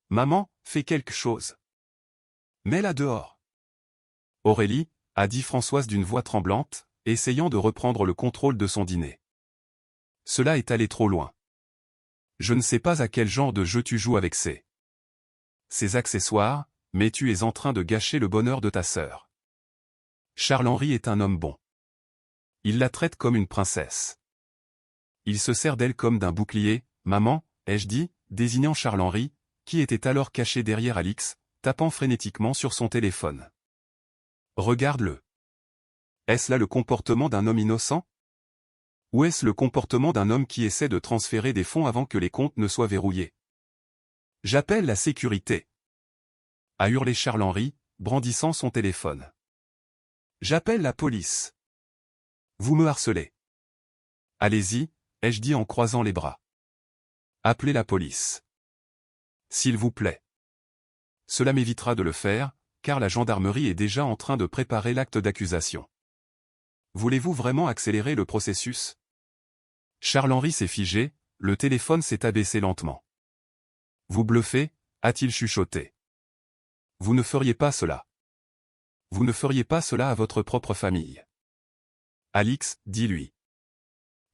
Maman, fais quelque chose. Mets-la dehors. Aurélie, a dit Françoise d'une voix tremblante, essayant de reprendre le contrôle de son dîner. Cela est allé trop loin. Je ne sais pas à quel genre de jeu tu joues avec ces accessoires, mais tu es en train de gâcher le bonheur de ta sœur. Charles-Henri est un homme bon. Il la traite comme une princesse. Il se sert d'elle comme d'un bouclier. Maman, ai-je dit, désignant Charles-Henri, qui était alors caché derrière Alix, tapant frénétiquement sur son téléphone. Regarde-le. Est-ce là le comportement d'un homme innocent? Ou est-ce le comportement d'un homme qui essaie de transférer des fonds avant que les comptes ne soient verrouillés? J'appelle la sécurité, a hurlé Charles-Henri, brandissant son téléphone. J'appelle la police. Vous me harcelez. Allez-y, ai-je dit en croisant les bras. Appelez la police. S'il vous plaît. Cela m'évitera de le faire, car la gendarmerie est déjà en train de préparer l'acte d'accusation. Voulez-vous vraiment accélérer le processus? Charles-Henri s'est figé, le téléphone s'est abaissé lentement. Vous bluffez, a-t-il chuchoté. Vous ne feriez pas cela. Vous ne feriez pas cela à votre propre famille. Alix, dis-lui.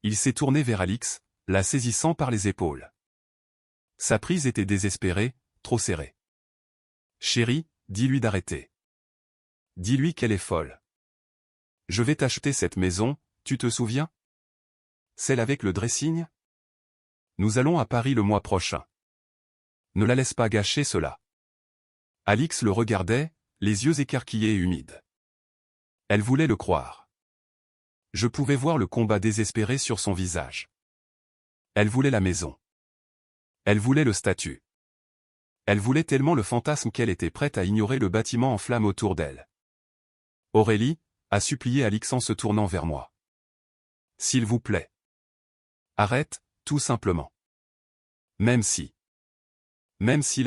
Il s'est tourné vers Alix, la saisissant par les épaules. Sa prise était désespérée, trop serrée. Chérie, dis-lui d'arrêter. Dis-lui qu'elle est folle. Je vais t'acheter cette maison, tu te souviens? Celle avec le dressing? Nous allons à Paris le mois prochain. Ne la laisse pas gâcher cela. Alix le regardait, les yeux écarquillés et humides. Elle voulait le croire. Je pouvais voir le combat désespéré sur son visage. Elle voulait la maison. Elle voulait le statut. Elle voulait tellement le fantasme qu'elle était prête à ignorer le bâtiment en flammes autour d'elle. Aurélie, a supplié Alix en se tournant vers moi. S'il vous plaît. Arrête, tout simplement. Même s'il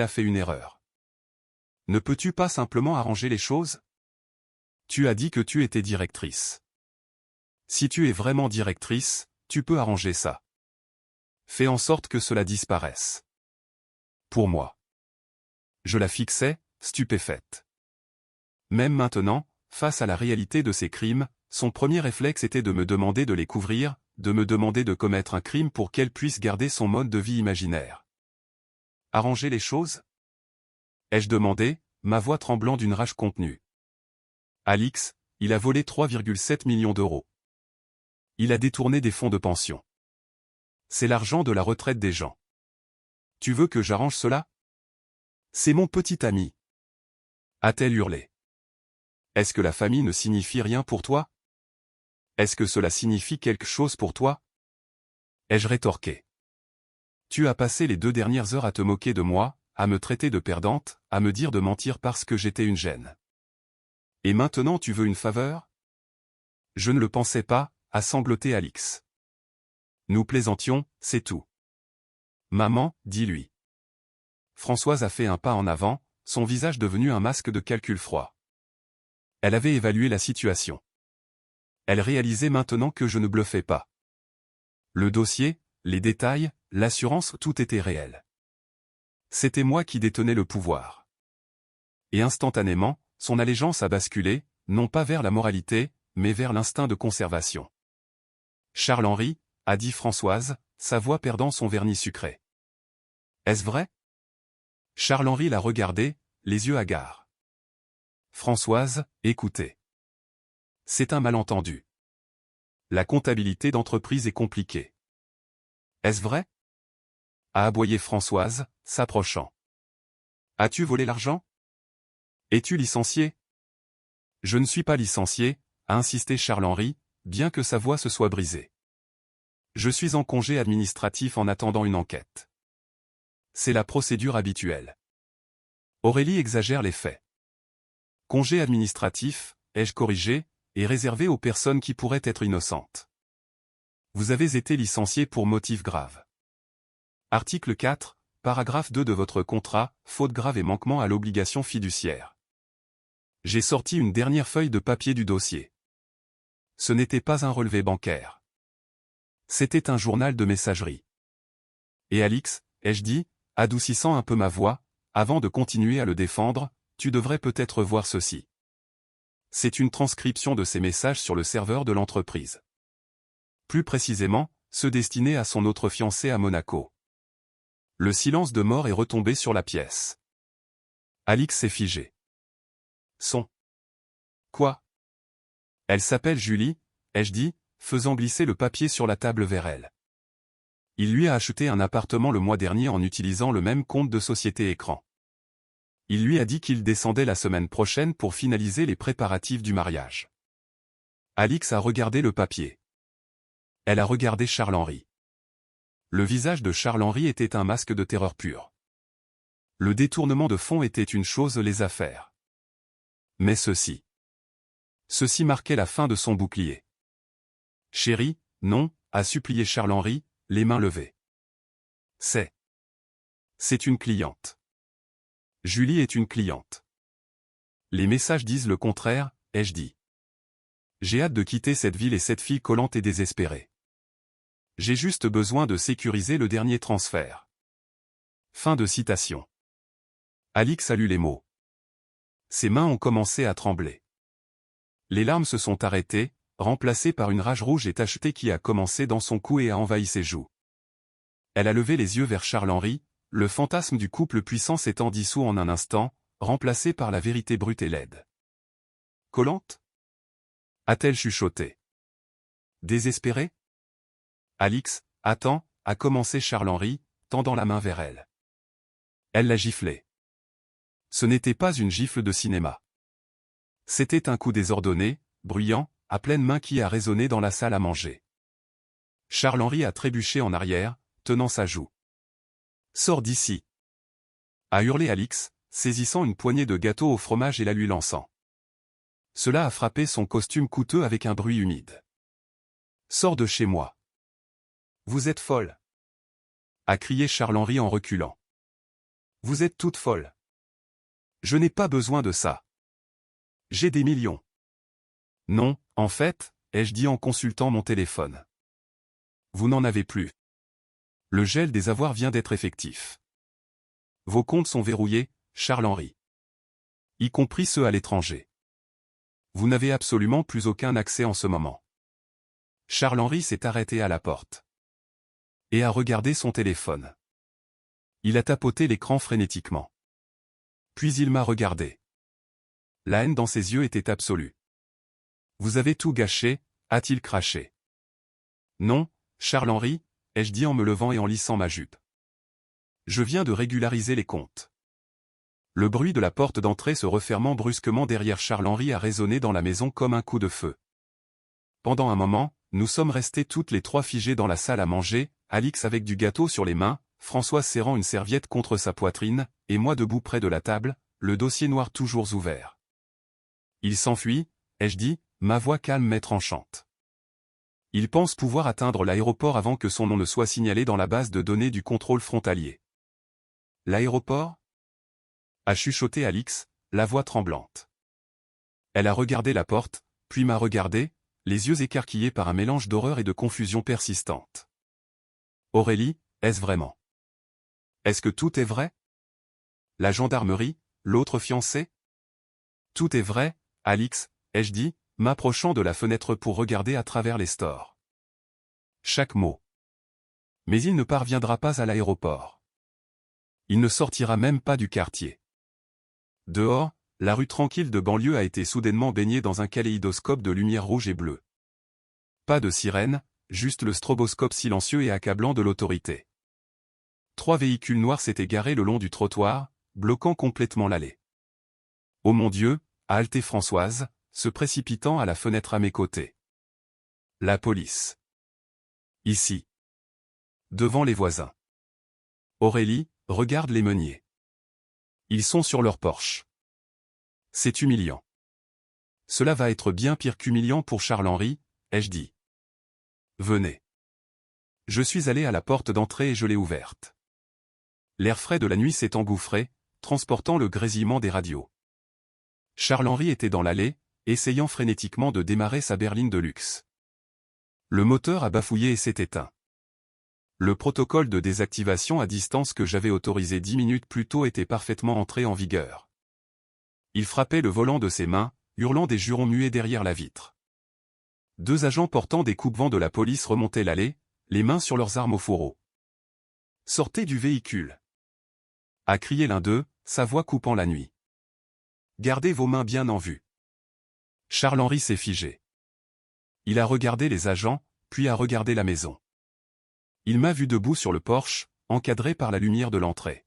a fait une erreur. Ne peux-tu pas simplement arranger les choses? Tu as dit que tu étais directrice. Si tu es vraiment directrice, tu peux arranger ça. Fais en sorte que cela disparaisse. Pour moi. Je la fixais, stupéfaite. Même maintenant, face à la réalité de ces crimes, son premier réflexe était de me demander de les couvrir, de me demander de commettre un crime pour qu'elle puisse garder son mode de vie imaginaire. Arranger les choses? Ai-je demandé, ma voix tremblant d'une rage contenue. Alix, il a volé 3,7 millions d'euros. Il a détourné des fonds de pension. C'est l'argent de la retraite des gens. Tu veux que j'arrange cela? C'est mon petit ami. A-t-elle hurlé. Est-ce que la famille ne signifie rien pour toi? Est-ce que cela signifie quelque chose pour toi? Ai-je rétorqué. Tu as passé les 2 dernières heures à te moquer de moi, à me traiter de perdante, à me dire de mentir parce que j'étais une gêne. Et maintenant tu veux une faveur? Je ne le pensais pas, a sangloté Alix. Nous plaisantions, c'est tout. Maman, dis-lui. Françoise a fait un pas en avant, son visage devenu un masque de calcul froid. Elle avait évalué la situation. Elle réalisait maintenant que je ne bluffais pas. Le dossier, les détails, l'assurance, tout était réel. C'était moi qui détenais le pouvoir. Et instantanément, son allégeance a basculé, non pas vers la moralité, mais vers l'instinct de conservation. Charles-Henri, a dit Françoise, sa voix perdant son vernis sucré. Est-ce vrai? Charles-Henri l'a regardé, les yeux hagards. Françoise, écoutez. C'est un malentendu. La comptabilité d'entreprise est compliquée. Est-ce vrai? A aboyé Françoise, s'approchant. As-tu volé l'argent? Es-tu licencié? Je ne suis pas licencié, a insisté Charles-Henri, bien que sa voix se soit brisée. Je suis en congé administratif en attendant une enquête. C'est la procédure habituelle. Aurélie exagère les faits. Congé administratif, ai-je corrigé, est réservé aux personnes qui pourraient être innocentes. Vous avez été licencié pour motif grave. Article 4, paragraphe 2 de votre contrat, faute grave et manquement à l'obligation fiduciaire. J'ai sorti une dernière feuille de papier du dossier. Ce n'était pas un relevé bancaire. C'était un journal de messagerie. Et Alix, ai-je dit, adoucissant un peu ma voix, avant de continuer à le défendre, tu devrais peut-être voir ceci. C'est une transcription de ces messages sur le serveur de l'entreprise. Plus précisément, ceux destinés à son autre fiancé à Monaco. Le silence de mort est retombé sur la pièce. Alix s'est figée. Quoi? Elle s'appelle Julie, ai-je dit, faisant glisser le papier sur la table vers elle. Il lui a acheté un appartement le mois dernier en utilisant le même compte de société écran. Il lui a dit qu'il descendait la semaine prochaine pour finaliser les préparatifs du mariage. Alix a regardé le papier. Elle a regardé Charles-Henri. Le visage de Charles-Henri était un masque de terreur pure. Le détournement de fonds était une chose, les affaires. Mais ceci marquait la fin de son bouclier. Chérie, non, a supplié Charles-Henri, les mains levées. C'est une cliente. Julie est une cliente. Les messages disent le contraire, ai-je dit. J'ai hâte de quitter cette ville et cette fille collante et désespérée. J'ai juste besoin de sécuriser le dernier transfert. Fin de citation. Alix a lu les mots. Ses mains ont commencé à trembler. Les larmes se sont arrêtées, remplacées par une rage rouge et tachetée qui a commencé dans son cou et a envahi ses joues. Elle a levé les yeux vers Charles-Henri, le fantasme du couple puissant s'étant dissous en un instant, remplacé par la vérité brute et laide. Collante? A-t-elle chuchoté. Désespérée? Alix, attends, a commencé Charles-Henri, tendant la main vers elle. Elle l'a giflé. Ce n'était pas une gifle de cinéma. C'était un coup désordonné, bruyant, à pleine main qui a résonné dans la salle à manger. Charles-Henri a trébuché en arrière, tenant sa joue. Sors d'ici! A hurlé Alix, saisissant une poignée de gâteau au fromage et la lui lançant. Cela a frappé son costume coûteux avec un bruit humide. Sors de chez moi! Vous êtes folle! A crié Charles-Henri en reculant. Vous êtes toute folle! Je n'ai pas besoin de ça. J'ai des millions. Non, en fait, ai-je dit en consultant mon téléphone. Vous n'en avez plus. Le gel des avoirs vient d'être effectif. Vos comptes sont verrouillés, Charles-Henri. Y compris ceux à l'étranger. Vous n'avez absolument plus aucun accès en ce moment. Charles-Henri s'est arrêté à la porte. Et a regardé son téléphone. Il a tapoté l'écran frénétiquement. Puis il m'a regardé. La haine dans ses yeux était absolue. Vous avez tout gâché, a-t-il craché. Non, Charles-Henri, ai-je dit en me levant et en lissant ma jupe. Je viens de régulariser les comptes. Le bruit de la porte d'entrée se refermant brusquement derrière Charles-Henri a résonné dans la maison comme un coup de feu. Pendant un moment, nous sommes restés toutes les trois figées dans la salle à manger, Alix avec du gâteau sur les mains, François serrant une serviette contre sa poitrine, et moi debout près de la table, le dossier noir toujours ouvert. Il s'enfuit, ai-je dit, ma voix calme mais tranchante. Il pense pouvoir atteindre l'aéroport avant que son nom ne soit signalé dans la base de données du contrôle frontalier. L'aéroport? A chuchoté Alix, la voix tremblante. Elle a regardé la porte, puis m'a regardé, les yeux écarquillés par un mélange d'horreur et de confusion persistante. Aurélie, est-ce vraiment? Est-ce que tout est vrai? La gendarmerie, l'autre fiancé? Tout est vrai, Alix, ai-je dit, m'approchant de la fenêtre pour regarder à travers les stores. Chaque mot. Mais il ne parviendra pas à l'aéroport. Il ne sortira même pas du quartier. Dehors, la rue tranquille de banlieue a été soudainement baignée dans un kaléidoscope de lumière rouge et bleue. Pas de sirène, juste le stroboscope silencieux et accablant de l'autorité. 3 véhicules noirs s'étaient garés le long du trottoir, bloquant complètement l'allée. Oh mon Dieu, a halté Françoise, se précipitant à la fenêtre à mes côtés. La police. Ici. Devant les voisins. Aurélie, regarde les meuniers. Ils sont sur leur Porsche. C'est humiliant. Cela va être bien pire qu'humiliant pour Charles-Henri, ai-je dit. Venez. Je suis allé à la porte d'entrée et je l'ai ouverte. L'air frais de la nuit s'est engouffré, transportant le grésillement des radios. Charles-Henri était dans l'allée, essayant frénétiquement de démarrer sa berline de luxe. Le moteur a bafouillé et s'est éteint. Le protocole de désactivation à distance que j'avais autorisé 10 minutes plus tôt était parfaitement entré en vigueur. Il frappait le volant de ses mains, hurlant des jurons muets derrière la vitre. 2 agents portant des coupe-vents de la police remontaient l'allée, les mains sur leurs armes au fourreau. « Sortez du véhicule !» a crié l'un d'eux, sa voix coupant la nuit. « Gardez vos mains bien en vue. » Charles-Henri s'est figé. Il a regardé les agents, puis a regardé la maison. Il m'a vu debout sur le porche, encadré par la lumière de l'entrée.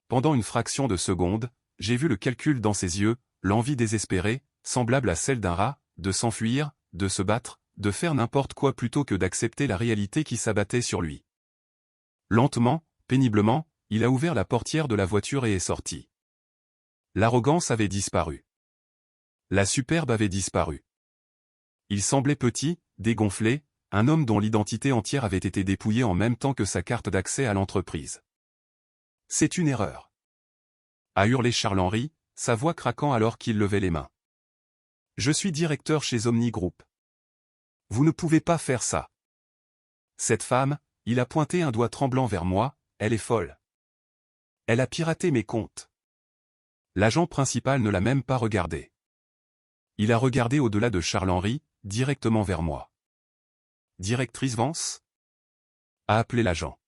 Pendant une fraction de seconde, j'ai vu le calcul dans ses yeux, l'envie désespérée, semblable à celle d'un rat, de s'enfuir, de se battre, de faire n'importe quoi plutôt que d'accepter la réalité qui s'abattait sur lui. Lentement, péniblement, il a ouvert la portière de la voiture et est sorti. L'arrogance avait disparu. La superbe avait disparu. Il semblait petit, dégonflé, un homme dont l'identité entière avait été dépouillée en même temps que sa carte d'accès à l'entreprise. « C'est une erreur !» a hurlé Charles-Henri, sa voix craquant alors qu'il levait les mains. « Je suis directeur chez Omni Group. Vous ne pouvez pas faire ça. Cette femme, il a pointé un doigt tremblant vers moi, elle est folle. Elle a piraté mes comptes. » L'agent principal ne l'a même pas regardé. Il a regardé au-delà de Charles-Henri, directement vers moi. « Directrice Vance ?» a appelé l'agent.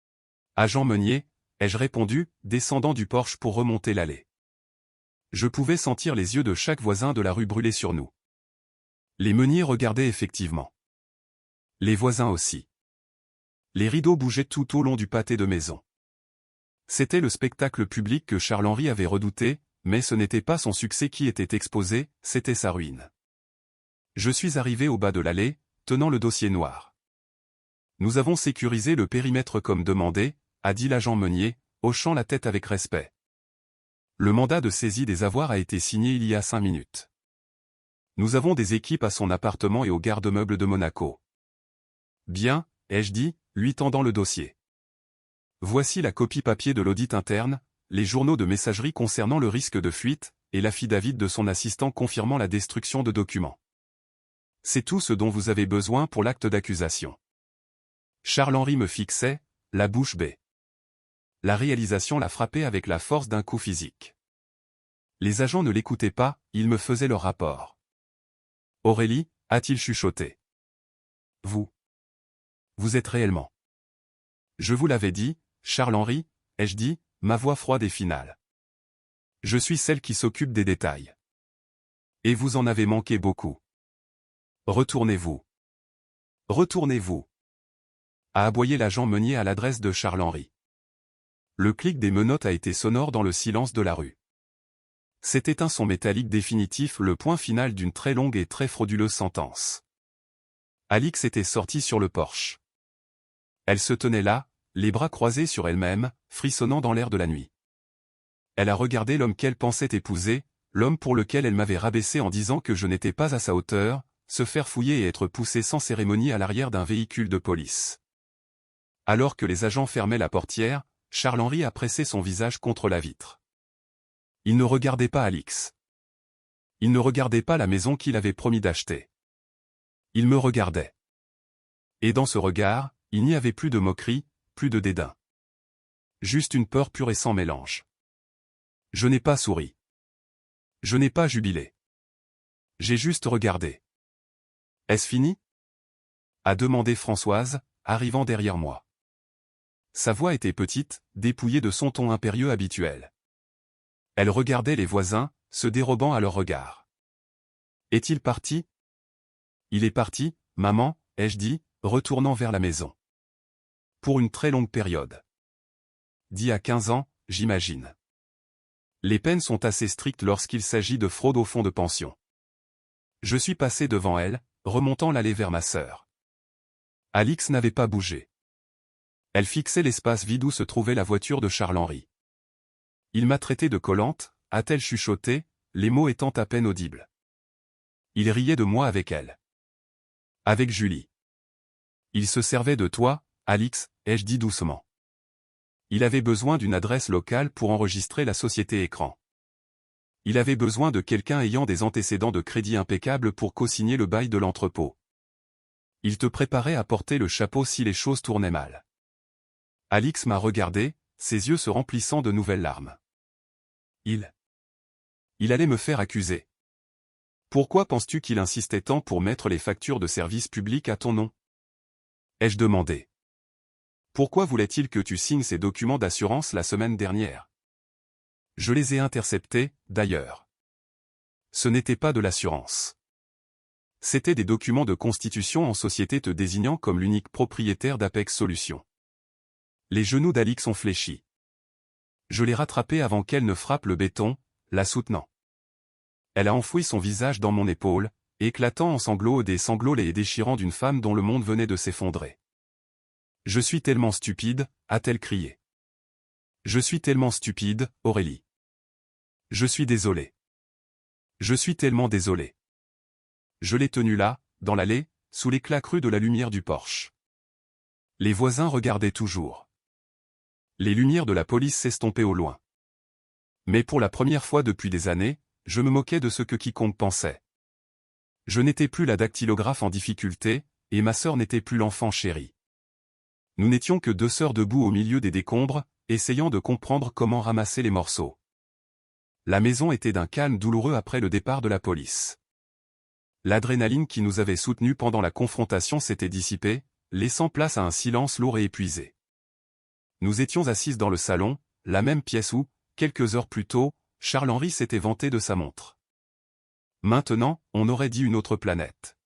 « Agent Meunier », ai-je répondu, descendant du Porsche pour remonter l'allée. Je pouvais sentir les yeux de chaque voisin de la rue brûler sur nous. Les meuniers regardaient effectivement. Les voisins aussi. Les rideaux bougeaient tout au long du pâté de maison. C'était le spectacle public que Charles-Henri avait redouté, mais ce n'était pas son succès qui était exposé, c'était sa ruine. Je suis arrivé au bas de l'allée, tenant le dossier noir. Nous avons sécurisé le périmètre comme demandé, a dit l'agent Meunier, hochant la tête avec respect. Le mandat de saisie des avoirs a été signé il y a 5 minutes. Nous avons des équipes à son appartement et au garde-meubles de Monaco. Bien, ai-je dit, lui tendant le dossier. Voici la copie papier de l'audit interne, les journaux de messagerie concernant le risque de fuite, et l'affidavit de son assistant confirmant la destruction de documents. C'est tout ce dont vous avez besoin pour l'acte d'accusation. Charles-Henri me fixait, la bouche bée. La réalisation l'a frappé avec la force d'un coup physique. Les agents ne l'écoutaient pas, ils me faisaient leur rapport. Aurélie, a-t-il chuchoté. Vous êtes réellement. Je vous l'avais dit, Charles-Henri, ai-je dit, ma voix froide et finale. Je suis celle qui s'occupe des détails. Et vous en avez manqué beaucoup. Retournez-vous. Retournez-vous. A aboyé l'agent Meunier à l'adresse de Charles-Henri. Le clic des menottes a été sonore dans le silence de la rue. C'était un son métallique définitif, le point final d'une très longue et très frauduleuse sentence. Alix était sortie sur le porche. Elle se tenait là, les bras croisés sur elle-même, frissonnant dans l'air de la nuit. Elle a regardé l'homme qu'elle pensait épouser, l'homme pour lequel elle m'avait rabaissé en disant que je n'étais pas à sa hauteur, se faire fouiller et être poussé sans cérémonie à l'arrière d'un véhicule de police. Alors que les agents fermaient la portière, Charles-Henri a pressé son visage contre la vitre. Il ne regardait pas Alix. Il ne regardait pas la maison qu'il avait promis d'acheter. Il me regardait. Et dans ce regard, il n'y avait plus de moquerie, plus de dédain. Juste une peur pure et sans mélange. Je n'ai pas souri. Je n'ai pas jubilé. J'ai juste regardé. Est-ce fini? A demandé Françoise, arrivant derrière moi. Sa voix était petite, dépouillée de son ton impérieux habituel. Elle regardait les voisins, se dérobant à leur regard. Est-il parti? Il est parti, maman, ai-je dit, retournant vers la maison. Pour une très longue période. Dit à 15 ans, j'imagine. Les peines sont assez strictes lorsqu'il s'agit de fraude au fonds de pension. Je suis passé devant elle, remontant l'allée vers ma sœur. Alix n'avait pas bougé. Elle fixait l'espace vide où se trouvait la voiture de Charles-Henri. Il m'a traité de collante, a-t-elle chuchoté, les mots étant à peine audibles. Il riait de moi avec elle. Avec Julie. Il se servait de toi, Alix, ai-je dit doucement. Il avait besoin d'une adresse locale pour enregistrer la société écran. Il avait besoin de quelqu'un ayant des antécédents de crédit impeccables pour co-signer le bail de l'entrepôt. Il te préparait à porter le chapeau si les choses tournaient mal. Alix m'a regardé, ses yeux se remplissant de nouvelles larmes. Il allait me faire accuser. Pourquoi penses-tu qu'il insistait tant pour mettre les factures de service public à ton nom? Ai-je demandé. Pourquoi voulait-il que tu signes ces documents d'assurance la semaine dernière? Je les ai interceptés, d'ailleurs. Ce n'était pas de l'assurance. C'étaient des documents de constitution en société te désignant comme l'unique propriétaire d'Apex Solutions. Les genoux d'Alix ont fléchi. Je l'ai rattrapée avant qu'elle ne frappe le béton, la soutenant. Elle a enfoui son visage dans mon épaule, éclatant en sanglots des sanglots et déchirants d'une femme dont le monde venait de s'effondrer. Je suis tellement stupide, a-t-elle crié. Je suis tellement stupide, Aurélie. Je suis désolé. Je suis tellement désolé. Je l'ai tenue là, dans l'allée, sous l'éclat cru de la lumière du porche. Les voisins regardaient toujours. Les lumières de la police s'estompaient au loin. Mais pour la première fois depuis des années, je me moquais de ce que quiconque pensait. Je n'étais plus la dactylographe en difficulté, et ma sœur n'était plus l'enfant chéri. Nous n'étions que deux sœurs debout au milieu des décombres, essayant de comprendre comment ramasser les morceaux. La maison était d'un calme douloureux après le départ de la police. L'adrénaline qui nous avait soutenus pendant la confrontation s'était dissipée, laissant place à un silence lourd et épuisé. Nous étions assises dans le salon, la même pièce où, quelques heures plus tôt, Charles-Henri s'était vanté de sa montre. Maintenant, on aurait dit une autre planète.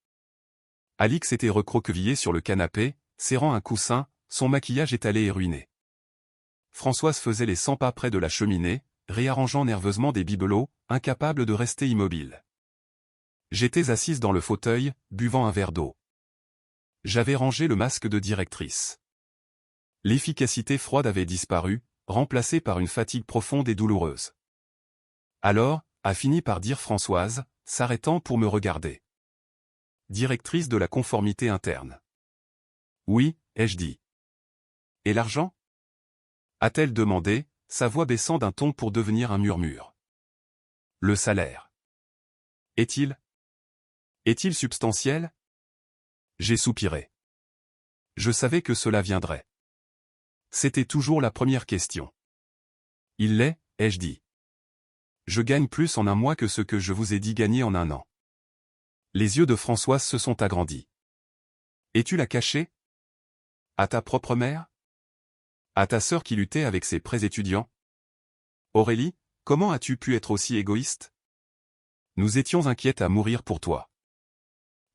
Alix était recroquevillée sur le canapé, serrant un coussin, son maquillage étalé et ruiné. Françoise faisait les 100 pas près de la cheminée, réarrangeant nerveusement des bibelots, incapable de rester immobile. J'étais assise dans le fauteuil, buvant un verre d'eau. J'avais rangé le masque de directrice. L'efficacité froide avait disparu, remplacée par une fatigue profonde et douloureuse. Alors, a fini par dire Françoise, s'arrêtant pour me regarder. Directrice de la conformité interne. Oui, ai-je dit. Et l'argent? A-t-elle demandé, sa voix baissant d'un ton pour devenir un murmure. Le salaire. Est-il substantiel? J'ai soupiré. Je savais que cela viendrait. C'était toujours la première question. Il l'est, ai-je dit. Je gagne plus en un mois que ce que je vous ai dit gagner en un an. Les yeux de Françoise se sont agrandis. Et tu l'as caché? À ta propre mère? À ta sœur qui luttait avec ses prêts étudiants? Aurélie, comment as-tu pu être aussi égoïste? Nous étions inquiètes à mourir pour toi.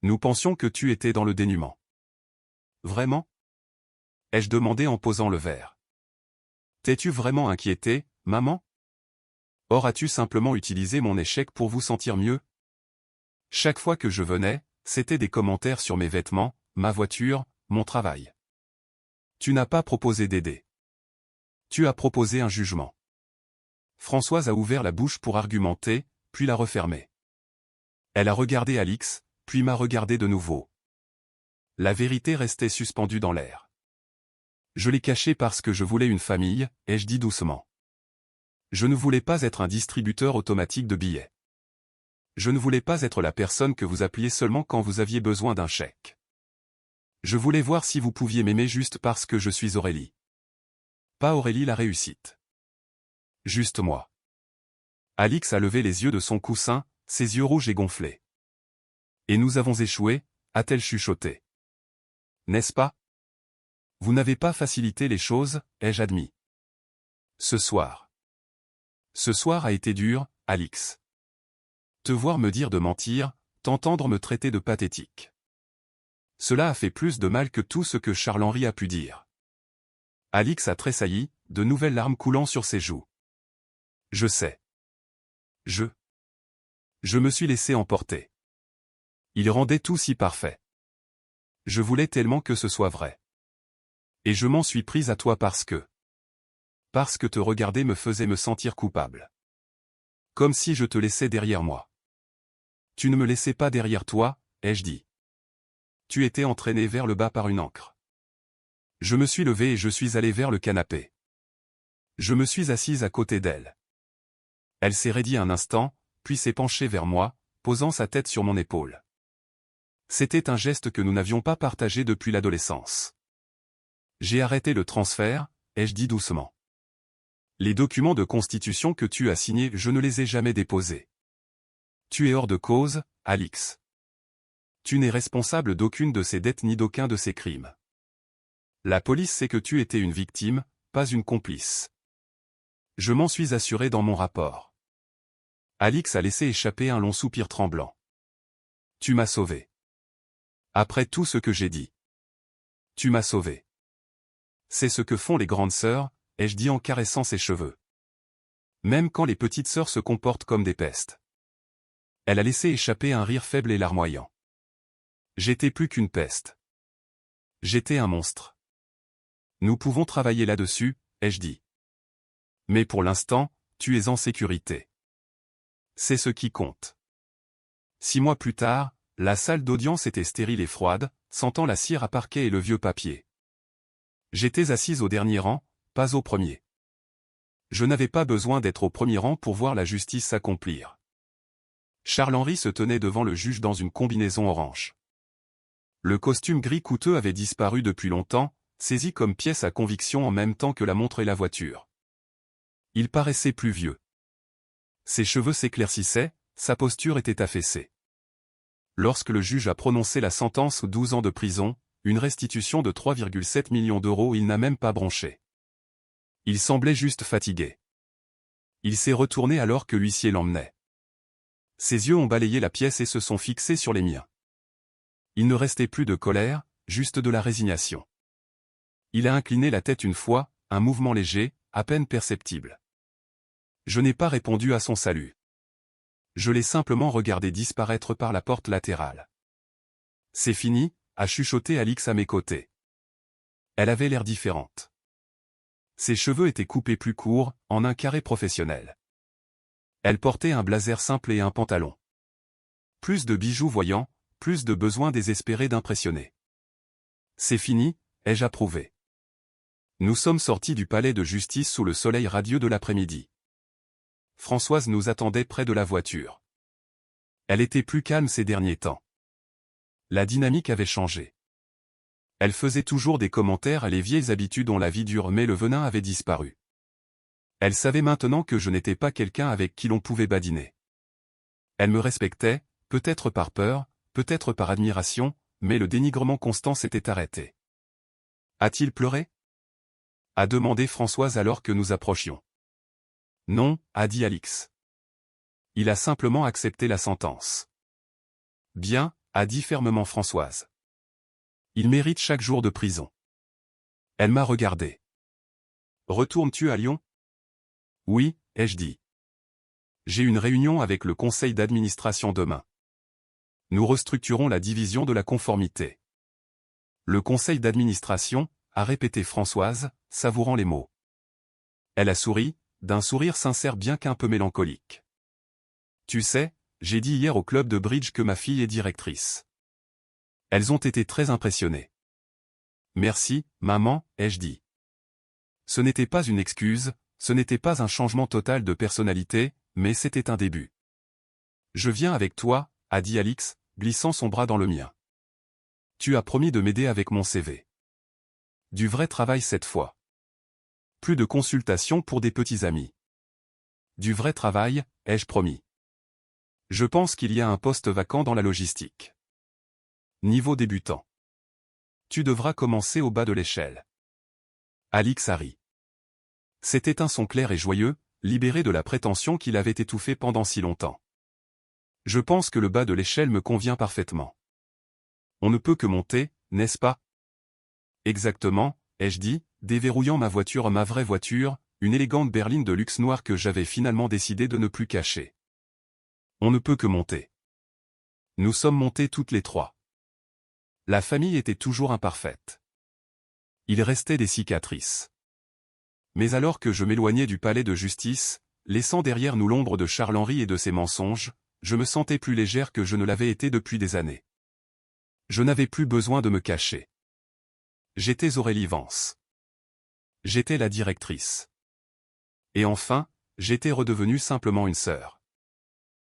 Nous pensions que tu étais dans le dénuement. Vraiment? Ai-je demandé en posant le verre. T'es-tu vraiment inquiétée, maman? Or as-tu simplement utilisé mon échec pour vous sentir mieux? Chaque fois que je venais, c'était des commentaires sur mes vêtements, ma voiture, mon travail. Tu n'as pas proposé d'aider. Tu as proposé un jugement. Françoise a ouvert la bouche pour argumenter, puis l'a refermée. Elle a regardé Alix, puis m'a regardé de nouveau. La vérité restait suspendue dans l'air. Je l'ai cachée parce que je voulais une famille, ai-je dit doucement. Je ne voulais pas être un distributeur automatique de billets. Je ne voulais pas être la personne que vous appeliez seulement quand vous aviez besoin d'un chèque. Je voulais voir si vous pouviez m'aimer juste parce que je suis Aurélie. Pas Aurélie la réussite. Juste moi. Alix a levé les yeux de son coussin, ses yeux rouges et gonflés. Et nous avons échoué, a-t-elle chuchoté. N'est-ce pas? Vous n'avez pas facilité les choses, ai-je admis. Ce soir. Ce soir a été dur, Alix. Te voir me dire de mentir, t'entendre me traiter de pathétique. Cela a fait plus de mal que tout ce que Charles-Henri a pu dire. Alix a tressailli, de nouvelles larmes coulant sur ses joues. Je sais. Je me suis laissé emporter. Il rendait tout si parfait. Je voulais tellement que ce soit vrai. Et je m'en suis prise à toi parce que te regarder me faisait me sentir coupable. Comme si je te laissais derrière moi. Tu ne me laissais pas derrière toi, ai-je dit. Tu étais entraîné vers le bas par une ancre. Je me suis levé et je suis allé vers le canapé. Je me suis assise à côté d'elle. Elle s'est raidie un instant, puis s'est penchée vers moi, posant sa tête sur mon épaule. C'était un geste que nous n'avions pas partagé depuis l'adolescence. J'ai arrêté le transfert, ai-je dit doucement. Les documents de constitution que tu as signés, je ne les ai jamais déposés. Tu es hors de cause, Alix. Tu n'es responsable d'aucune de ces dettes ni d'aucun de ces crimes. La police sait que tu étais une victime, pas une complice. Je m'en suis assuré dans mon rapport. Alix a laissé échapper un long soupir tremblant. Tu m'as sauvé. Après tout ce que j'ai dit. Tu m'as sauvé. C'est ce que font les grandes sœurs, ai-je dit en caressant ses cheveux. Même quand les petites sœurs se comportent comme des pestes. Elle a laissé échapper un rire faible et larmoyant. J'étais plus qu'une peste. J'étais un monstre. Nous pouvons travailler là-dessus, ai-je dit. Mais pour l'instant, tu es en sécurité. C'est ce qui compte. 6 mois plus tard, la salle d'audience était stérile et froide, sentant la cire à parquet et le vieux papier. J'étais assise au dernier rang, pas au premier. Je n'avais pas besoin d'être au premier rang pour voir la justice s'accomplir. Charles-Henri se tenait devant le juge dans une combinaison orange. Le costume gris coûteux avait disparu depuis longtemps, saisi comme pièce à conviction en même temps que la montre et la voiture. Il paraissait plus vieux. Ses cheveux s'éclaircissaient, sa posture était affaissée. Lorsque le juge a prononcé la sentence 12 ans de prison, une restitution de 3,7 millions d'euros, il n'a même pas bronché. Il semblait juste fatigué. Il s'est retourné alors que l'huissier l'emmenait. Ses yeux ont balayé la pièce et se sont fixés sur les miens. Il ne restait plus de colère, juste de la résignation. Il a incliné la tête une fois, un mouvement léger, à peine perceptible. Je n'ai pas répondu à son salut. Je l'ai simplement regardé disparaître par la porte latérale. C'est fini, a chuchoté Alix à mes côtés. Elle avait l'air différente. Ses cheveux étaient coupés plus courts, en un carré professionnel. Elle portait un blazer simple et un pantalon. Plus de bijoux voyants, plus de besoin désespéré d'impressionner. C'est fini, ai-je approuvé. Nous sommes sortis du palais de justice sous le soleil radieux de l'après-midi. Françoise nous attendait près de la voiture. Elle était plus calme ces derniers temps. La dynamique avait changé. Elle faisait toujours des commentaires à les vieilles habitudes dont la vie dure, mais le venin avait disparu. Elle savait maintenant que je n'étais pas quelqu'un avec qui l'on pouvait badiner. Elle me respectait, peut-être par peur, peut-être par admiration, mais le dénigrement constant s'était arrêté. A-t-il pleuré? A demandé Françoise alors que nous approchions. Non, a dit Alix. Il a simplement accepté la sentence. Bien, a dit fermement Françoise. Il mérite chaque jour de prison. Elle m'a regardé. Retournes-tu à Lyon? Oui, ai-je dit. J'ai une réunion avec le conseil d'administration demain. Nous restructurons la division de la conformité. Le conseil d'administration, a répété Françoise, savourant les mots. Elle a souri, d'un sourire sincère bien qu'un peu mélancolique. Tu sais, j'ai dit hier au club de bridge que ma fille est directrice. Elles ont été très impressionnées. Merci, maman, ai-je dit. Ce n'était pas une excuse, ce n'était pas un changement total de personnalité, mais c'était un début. Je viens avec toi, a dit Alix, glissant son bras dans le mien. Tu as promis de m'aider avec mon CV. Du vrai travail cette fois. Plus de consultations pour des petits amis. Du vrai travail, ai-je promis. Je pense qu'il y a un poste vacant dans la logistique. Niveau débutant. Tu devras commencer au bas de l'échelle. Alix a ri. C'était un son clair et joyeux, libéré de la prétention qu'il avait étouffée pendant si longtemps. Je pense que le bas de l'échelle me convient parfaitement. On ne peut que monter, n'est-ce pas? Exactement, ai-je dit, déverrouillant ma vraie voiture, une élégante berline de luxe noire que j'avais finalement décidé de ne plus cacher. On ne peut que monter. Nous sommes montés toutes les trois. La famille était toujours imparfaite. Il restait des cicatrices. Mais alors que je m'éloignais du palais de justice, laissant derrière nous l'ombre de Charles-Henri et de ses mensonges, je me sentais plus légère que je ne l'avais été depuis des années. Je n'avais plus besoin de me cacher. J'étais Aurélie Vance. J'étais la directrice. Et enfin, j'étais redevenue simplement une sœur.